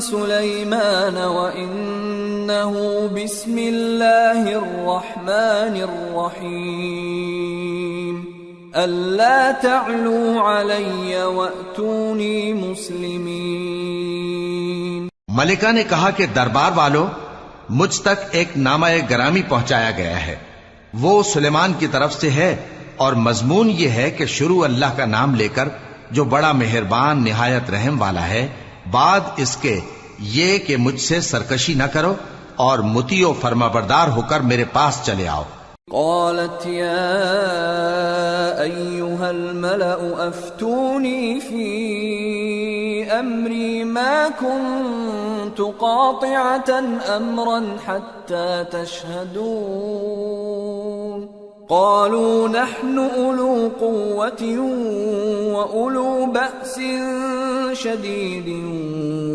سليمان وإنه بسم الله الرحمن الرحيم ألا تعلوا علي وأتوني مسلمين۔ ملکہ نے کہا کہ دربار والو، مجھ تک ایک نامہ گرامی پہنچایا گیا ہے، وہ سلیمان کی طرف سے ہے اور مضمون یہ ہے کہ شروع اللہ کا نام لے کر جو بڑا مہربان نہایت رحم والا ہے، بعد اس کے یہ کہ مجھ سے سرکشی نہ کرو اور مطیع و فرمانبردار ہو کر میرے پاس چلے آؤ۔ قالت يا أيها الملأ أفتوني في أمري ما كنت قاطعة أمرا حتى تشهدون قالوا نحن أولو قوة وأولو بأس شديد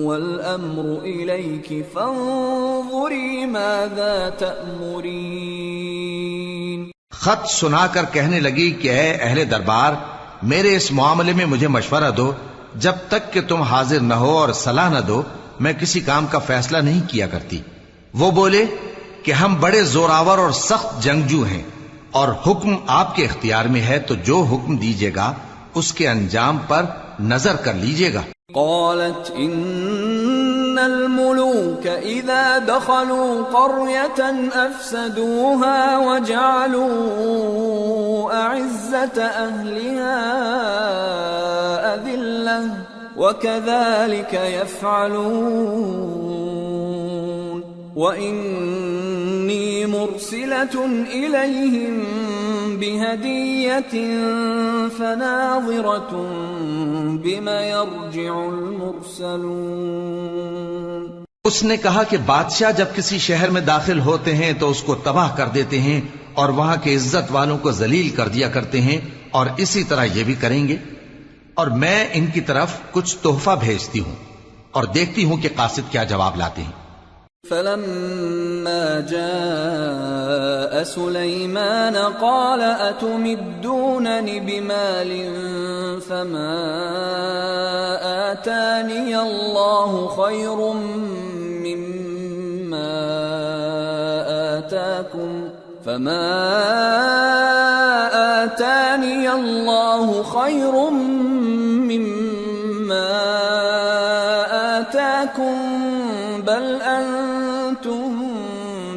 والأمر إليك فانظري ماذا تأمرين۔ خط سنا کر کہنے لگی کہ اے اہل دربار، میرے اس معاملے میں مجھے مشورہ دو، جب تک کہ تم حاضر نہ ہو اور صلاح نہ دو میں کسی کام کا فیصلہ نہیں کیا کرتی۔ وہ بولے کہ ہم بڑے زوراور اور سخت جنگجو ہیں اور حکم آپ کے اختیار میں ہے، تو جو حکم دیجیے گا اس کے انجام پر نظر کر لیجیے گا۔ قالت ان الملوك اذا دخلوا قرية افسدوها وجعلوا اعزة اهلها اذلة وكذلك يفعلون وإني مرسلة إليهم بهدية فناظرة بما يرجع المرسلون۔ اس نے کہا کہ بادشاہ جب کسی شہر میں داخل ہوتے ہیں تو اس کو تباہ کر دیتے ہیں اور وہاں کے عزت والوں کو ذلیل کر دیا کرتے ہیں، اور اسی طرح یہ بھی کریں گے، اور میں ان کی طرف کچھ تحفہ بھیجتی ہوں اور دیکھتی ہوں کہ قاصد کیا جواب لاتے ہیں۔ فلما جاء سليمان قال أتمدونني بمال فما آتاني الله خير مما آتاكم بل أنتم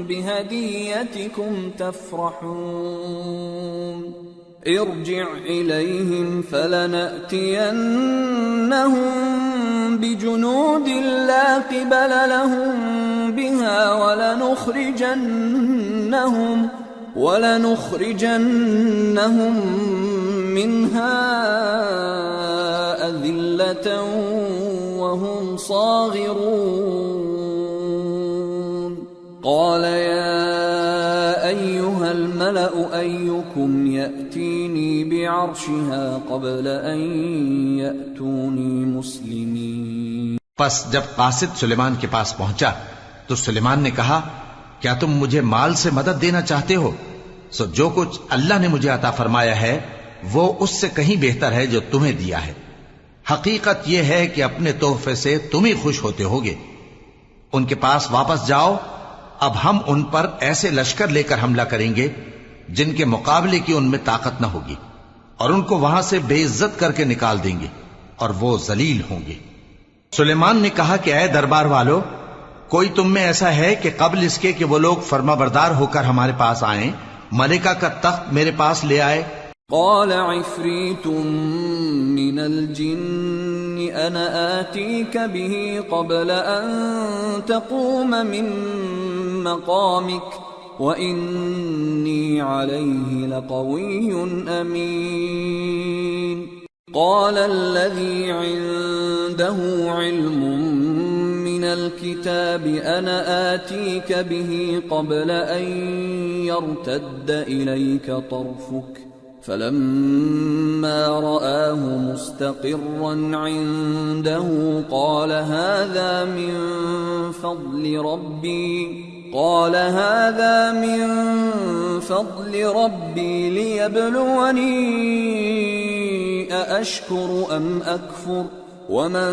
بهديتكم تفرحون ارجع إليهم فلنأتينهم بجنود لا قبل لهم بها ولنخرجنهم منها أذلة وهم صاغرون۔ قال يا أيها الملأ أيكم يأتيني بعرشها قبل أن يأتوني مسلمين. پس جب قاصد سلیمان کے پاس پہنچا تو سلیمان نے کہا کیا تم مجھے مال سے مدد دینا چاہتے ہو؟ سو جو کچھ اللہ نے مجھے عطا فرمایا ہے وہ اس سے کہیں بہتر ہے جو تمہیں دیا ہے. حقیقت یہ ہے کہ اپنے تحفے سے تم ہی خوش ہوتے ہوگے. ان کے پاس واپس جاؤ، اب ہم ان پر ایسے لشکر لے کر حملہ کریں گے جن کے مقابلے کی ان میں طاقت نہ ہوگی، اور ان کو وہاں سے بے عزت کر کے نکال دیں گے اور وہ ذلیل ہوں گے. سلیمان نے کہا کہ اے دربار والو، کوئی تم میں ایسا ہے کہ قبل اس کے کہ وہ لوگ فرما بردار ہو کر ہمارے پاس آئیں ملکہ کا تخت میرے پاس لے آئے؟ قال عفريت من الجن أنا آتيك به قبل أن تقوم من مقامك وإني عليه لقوي أمين. قال الذي عنده علم من الكتاب أنا آتيك به قبل أن يرتد إليك طرفك فلما رآه مستقرا عنده قال هذا من فضل ربي ليبلوني أأشكر أم أكفر ومن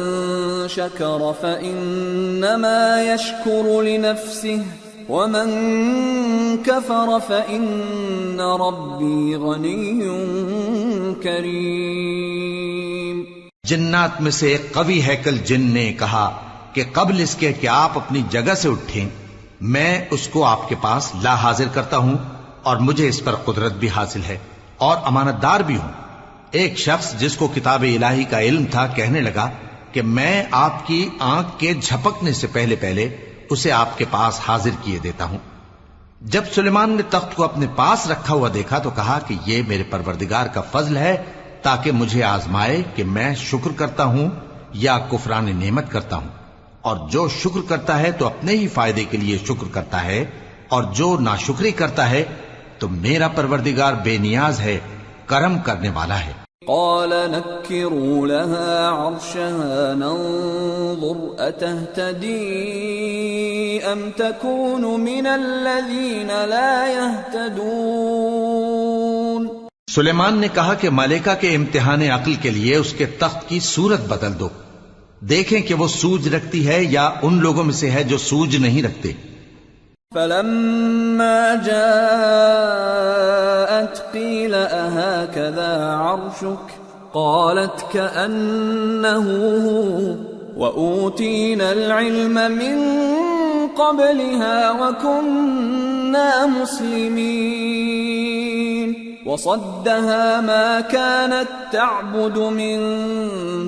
شكر فإنما يشكر لنفسه ومن كفر فإن ربي غني كريم. جنات میں سے ایک قوی ہیکل جن نے کہا کہ قبل اس کے کہ آپ اپنی جگہ سے اٹھیں میں اس کو آپ کے پاس لا حاضر کرتا ہوں اور مجھے اس پر قدرت بھی حاصل ہے اور امانت دار بھی ہوں. ایک شخص جس کو کتاب الہی کا علم تھا کہنے لگا کہ میں آپ کی آنکھ کے جھپکنے سے پہلے پہلے اسے آپ کے پاس حاضر کیے دیتا ہوں. جب سلیمان نے تخت کو اپنے پاس رکھا ہوا دیکھا تو کہا کہ یہ میرے پروردگار کا فضل ہے تاکہ مجھے آزمائے کہ میں شکر کرتا ہوں یا کفران نعمت کرتا ہوں، اور جو شکر کرتا ہے تو اپنے ہی فائدے کے لیے شکر کرتا ہے، اور جو ناشکری کرتا ہے تو میرا پروردگار بے نیاز ہے، کرم کرنے والا ہے. قال نكروا لها عرشها ننظر أتهتدي أم تكون من الذين لا يهتدون. سلیمان نے کہا کہ ملکہ کے امتحان عقل کے لیے اس کے تخت کی صورت بدل دو، دیکھیں کہ وہ سوج رکھتی ہے یا ان لوگوں میں سے ہے جو سوج نہیں رکھتے. فلما جاءت قيل أهكذا عرشك قالت كأنه هو وأوتينا العلم من قبلها وكنا مسلمين. وصدها ما كانت تعبد من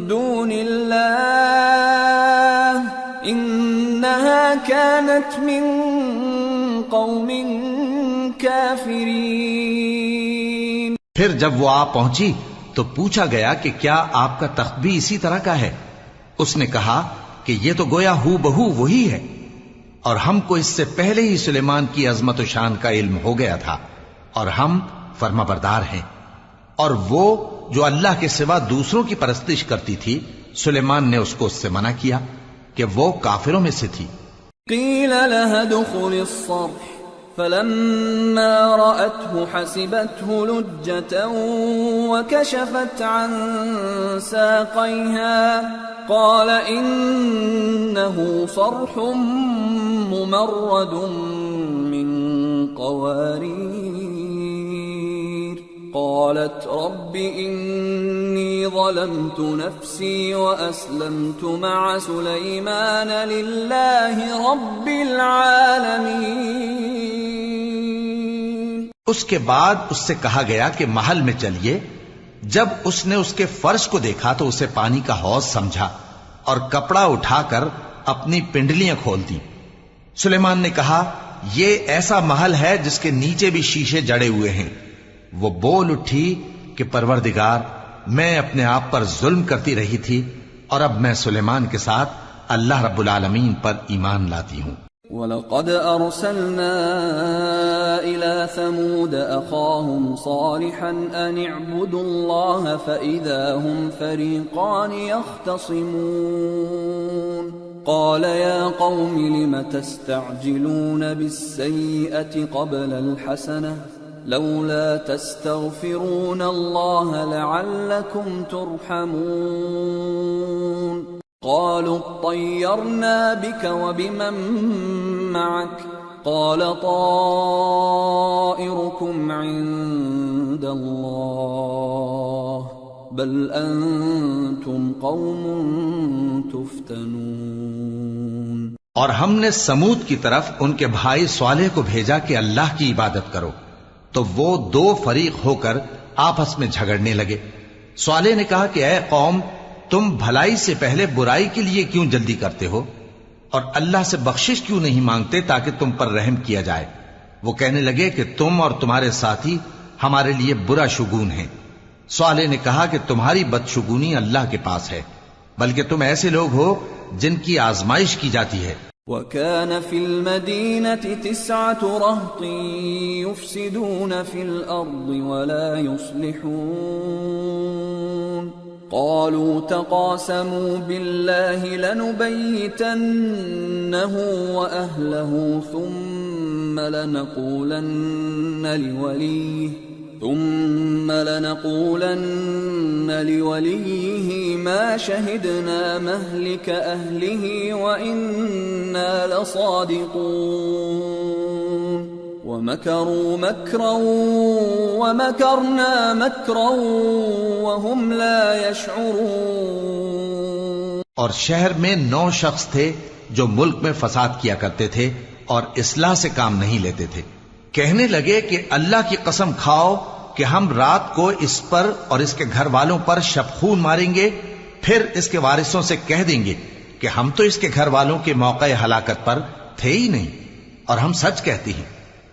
دون الله إنها كانت من قوم كافرين. پھر جب وہ آ پہنچی تو پوچھا گیا کہ کیا آپ کا تخت بھی اسی طرح کا ہے؟ اس نے کہا کہ یہ تو گویا ہو بہو وہی ہے، اور ہم کو اس سے پہلے ہی سلیمان کی عظمت و شان کا علم ہو گیا تھا، اور ہم فرما بردار ہیں. اور وہ جو اللہ کے سوا دوسروں کی پرستش کرتی تھی سلیمان نے اس کو اس سے منع کیا کہ وہ کافروں میں سے تھی. قیل لها ادخل الصرح فلما رأته حسبته لجة وكشفت عن ساقيها قال إنه صرح ممرد من قوارير. قالت رب إني ظلمت نفسي وأسلمت مع سليمان لله رب العالمين. اس کے بعد اس سے کہا گیا کہ محل میں چلیے. جب اس نے اس کے فرش کو دیکھا تو اسے پانی کا حوض سمجھا اور کپڑا اٹھا کر اپنی پنڈلیاں کھول دی. سلیمان نے کہا یہ ایسا محل ہے جس کے نیچے بھی شیشے جڑے ہوئے ہیں. وہ بول اٹھی کہ پروردگار میں اپنے آپ پر ظلم کرتی رہی تھی اور اب میں سلیمان کے ساتھ اللہ رب العالمین پر ایمان لاتی ہوں. وَلَقَدْ أَرْسَلْنَا إِلَى ثَمُودَ أَخَاهُمْ صَالِحًا أَنِ اعْبُدُوا اللَّهَ فَإِذَا هُمْ فَرِيقَانِ يَخْتَصِمُونَ قَالَ يَا قَوْمِ لِمَ تَسْتَعْجِلُونَ بِالسَّيِّئَةِ قَبْلَ الْحَسَنَةِ لَوْلَا تَسْتَغْفِرُونَ اللَّهَ لَعَلَّكُمْ تُرْحَمُونَ قالوا اطيرنا بك وبمن معك قال طائركم عند الله بل أنتم قوم تفتنون۔ اور ہم نے سمود کی طرف ان کے بھائی صالح کو بھیجا کہ اللہ کی عبادت کرو، تو وہ دو فریق ہو کر آپس میں جھگڑنے لگے۔ صالح نے کہا کہ اے قوم، تم بھلائی سے پہلے برائی کے لیے کیوں جلدی کرتے ہو اور اللہ سے بخشش کیوں نہیں مانگتے تاکہ تم پر رحم کیا جائے؟ وہ کہنے لگے کہ تم اور تمہارے ساتھی ہمارے لیے برا شگون ہیں۔ صالح نے کہا کہ تمہاری بدشگونی اللہ کے پاس ہے، بلکہ تم ایسے لوگ ہو جن کی آزمائش کی جاتی ہے۔ وَكَانَ فِي الْمَدِينَةِ 9 رَهْطٍ يُفْسِدُونَ فِي الْأَرْضِ وَلَا يُصْلِحُونَ قالوا تقاسموا بالله لنبيتنه وأهله ثم لنقولن لوليه ما شهدنا مهلك أهله وإنا لصادقون ومكروا مكرا ومكرنا مكرا وهم لا يشعرون۔ اور شہر میں 9 شخص تھے جو ملک میں فساد کیا کرتے تھے اور اصلاح سے کام نہیں لیتے تھے۔ کہنے لگے کہ اللہ کی قسم کھاؤ کہ ہم رات کو اس پر اور اس کے گھر والوں پر شبخون ماریں گے، پھر اس کے وارثوں سے کہہ دیں گے کہ ہم تو اس کے گھر والوں کے موقع ہلاکت پر تھے ہی نہیں، اور ہم سچ کہتے ہیں۔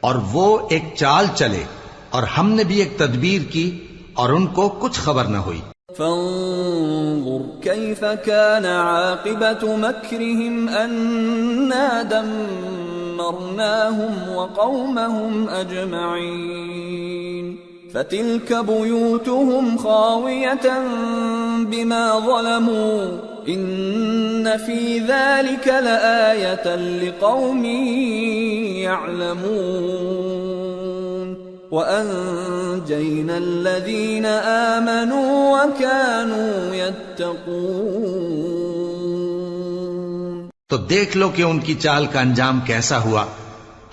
اور وہ ایک چال چلے اور ہم نے بھی ایک تدبیر کی اور ان کو کچھ خبر نہ ہوئی۔ فانظر كيف كان عاقبة مكرهم أنا دمرناهم وقومهم أجمعين فتلك بيوتهم خاوية بما ظلموا إن في ذلك لآية لقوم يعلمون وأنجينا الذين آمنوا وكانوا يتقون۔ تو دیکھ لو کہ ان کی چال کا انجام کیسا ہوا۔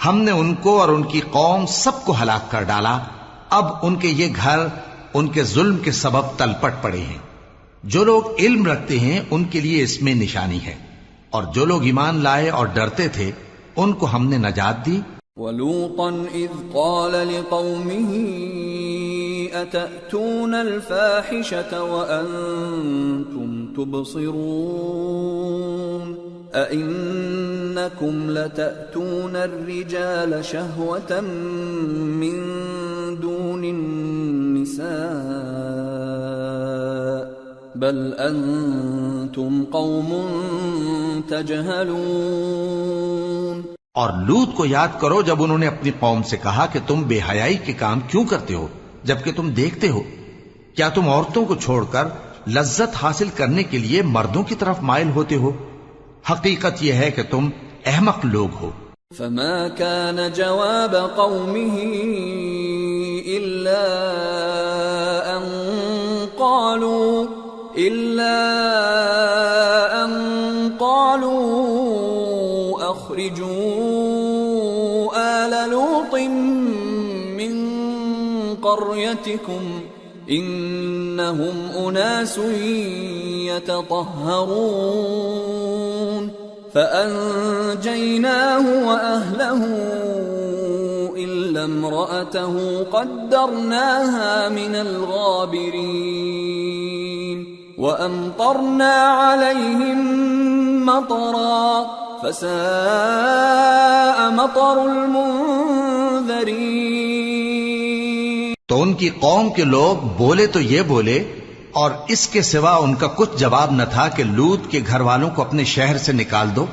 ہم نے ان کو اور ان کی قوم سب کو ہلاک کر ڈالا۔ اب ان کے یہ گھر ان کے ظلم کے سبب تلپٹ پڑے ہیں۔ جو لوگ علم رکھتے ہیں ان کے لیے اس میں نشانی ہے، اور جو لوگ ایمان لائے اور ڈرتے تھے ان کو ہم نے نجات دی۔ وَلُوطًا إِذْ قَالَ لِقَوْمِهِ أَتَأْتُونَ الْفَاحِشَةَ وَأَنْتُمْ تُبْصِرُونَ أَإِنَّكُمْ لَتَأْتُونَ الرِّجَالَ شَهْوَةً مِّن دُونِ النِّسَاءِ بَلْ أَنْتُمْ قَوْمٌ تَجْهَلُونَ۔ اور لوط کو یاد کرو جب انہوں نے اپنی قوم سے کہا کہ تم بے حیائی کے کام کیوں کرتے ہو جبکہ تم دیکھتے ہو؟ کیا تم عورتوں کو چھوڑ کر لذت حاصل کرنے کے لیے مردوں کی طرف مائل ہوتے ہو؟ حقیقت یہ ہے کہ تم احمق لوگ ہو۔ فما كان جواب قومه إلا أن قالوا أخرجوا آل لوط من قريتكم إنهم أناس يتطهرون فأنجيناه وأهله إلا امرأته قدرناها من الغابرين وأمطرنا عليهم مطرا فساء مطر المنذرين۔ تو ان کی قوم کے لوگ بولے تو یہ بولے، اور اس کے سوا ان کا کچھ جواب نہ تھا کہ لوط کے گھر والوں کو اپنے شہر سے نکال دو،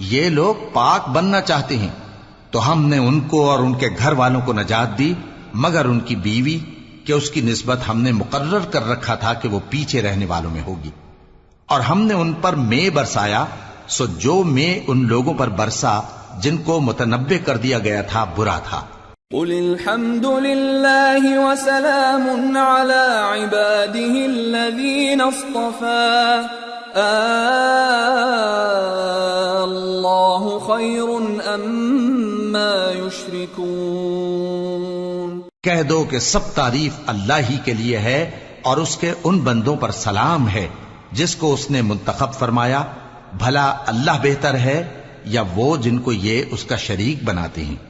یہ لوگ پاک بننا چاہتے ہیں، تو ہم نے ان کو اور ان کے گھر والوں کو نجات دی مگر ان کی بیوی کہ اس کی نسبت ہم نے مقرر کر رکھا تھا کہ وہ پیچھے رہنے والوں میں ہوگی، اور ہم نے ان پر مے برسایا، سو جو مے ان لوگوں پر برسا جن کو متنبع کر دیا گیا تھا برا تھا۔ قل الحمد لله وسلام على عباده الذين اصطفى الله خير أما يشركون۔ کہہ دو کہ سب تعریف اللہ ہی کے لیے ہے اور اس کے ان بندوں پر سلام ہے جس کو اس نے منتخب فرمایا، بھلا اللہ بہتر ہے یا وہ جن کو یہ اس کا شریک بناتے ہیں؟